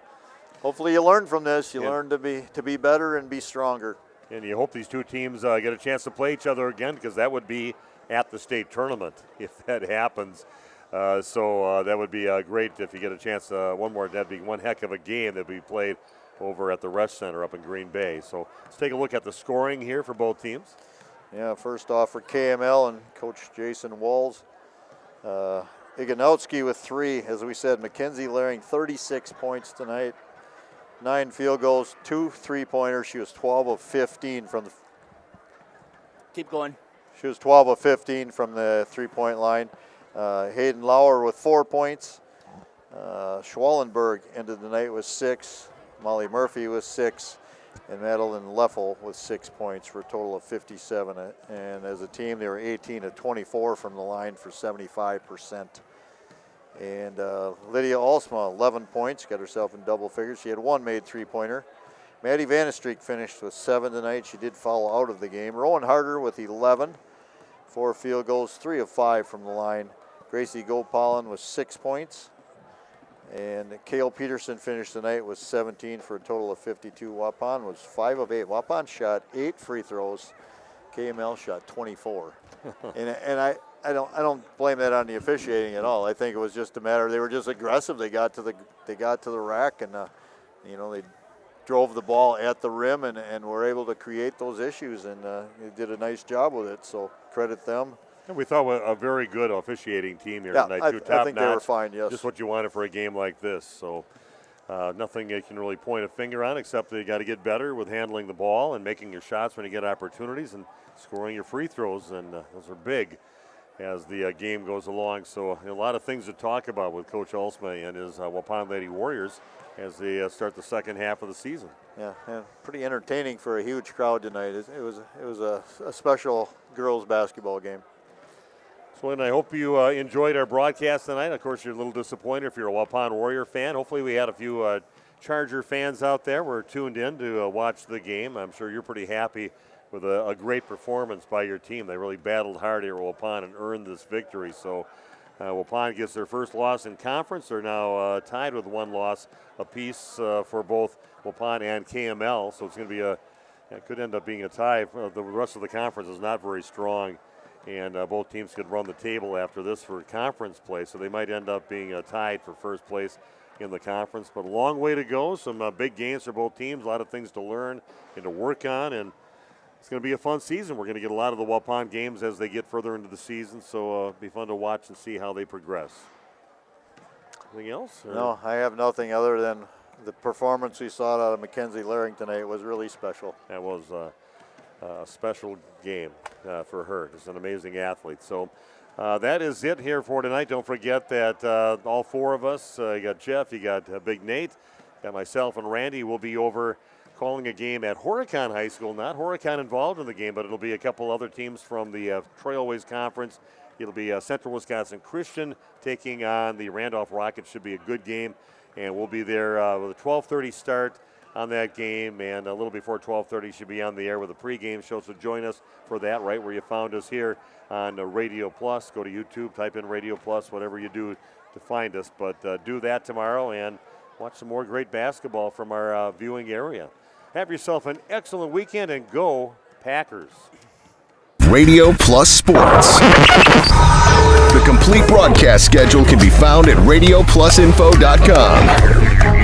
hopefully you learn from this. You learn to be better and be stronger. And you hope these two teams get a chance to play each other again, because that would be at the state tournament if that happens. So that would be great if you get a chance. One more, that'd be one heck of a game that would be played over at the Rush Center up in Green Bay. So let's take a look at the scoring here for both teams. Yeah, first off for KML and Coach Jason Walls. Iganowski with 3, as we said. Mackenzie Laring, 36 points tonight. 9 field goals, 2 3-pointers. She was 12 of 15 from the... Keep going. She was 12 of 15 from the 3-point line. Hayden Lauer with 4 points. Schwallenberg ended the night with 6. Molly Murphy with 6. And Madeline Leffel with 6 points for a total of 57. And as a team, they were 18 of 24 from the line for 75%. And Lydia Alsma, 11 points, got herself in double figures. She had 1 made 3-pointer. Maddie Vanestreek finished with 7 tonight. She did foul out of the game. Rowan Harder with 11, 4 field goals, 3 of 5 from the line. Gracie Gopalin with 6 points. And Kale Peterson finished the night with 17 for a total of 52. Waupun was 5 of 8. Waupun shot 8 free throws. KML shot 24. and I don't blame that on the officiating at all. I think it was just a matter, they were just aggressive. They got to the rack, and you know, they drove the ball at the rim and were able to create those issues, and they did a nice job with it. So credit them. And we thought a very good officiating team here tonight. I Top think notch, they were fine. Yes, just what you wanted for a game like this. So nothing you can really point a finger on, except they got to get better with handling the ball and making your shots when you get opportunities and scoring your free throws, and those are big as the game goes along. So a lot of things to talk about with Coach Alsma and his Waupun Lady Warriors as they start the second half of the season. Yeah, and pretty entertaining for a huge crowd tonight. It was a special girls basketball game. So, and I hope you enjoyed our broadcast tonight. Of course, you're a little disappointed if you're a Waupun Warrior fan. Hopefully we had a few Charger fans out there who were tuned in to watch the game. I'm sure you're pretty happy with a great performance by your team. They really battled hard here at Waupun and earned this victory. So Waupun gets their first loss in conference. They're now tied with 1 loss apiece for both Waupun and KML. So it's going to be it could end up being a tie. The rest of the conference is not very strong, and both teams could run the table after this for conference play. So they might end up being tied for first place in the conference. But a long way to go. Some big games for both teams. A lot of things to learn and to work on, and it's going to be a fun season. We're going to get a lot of the Waupun games as they get further into the season, so it'll be fun to watch and see how they progress. Anything else? Or? No, I have nothing other than the performance we saw out of Mackenzie Laring tonight was really special. That was a special game for her. She's an amazing athlete. So that is it here for tonight. Don't forget that all 4 of us, you got Jeff, you got Big Nate, got myself and Randy, will be over calling a game at Horicon High School. Not Horicon involved in the game, but it'll be a couple other teams from the Trailways Conference. It'll be Central Wisconsin Christian taking on the Randolph Rockets. Should be a good game, and we'll be there with a 12:30 start on that game, and a little before 12:30 should be on the air with a pregame show. So join us for that, right where you found us here on Radio Plus. Go to YouTube, type in Radio Plus, whatever you do to find us. But do that tomorrow and watch some more great basketball from our viewing area. Have yourself an excellent weekend, and go Packers. Radio Plus Sports. The complete broadcast schedule can be found at RadioPlusInfo.com.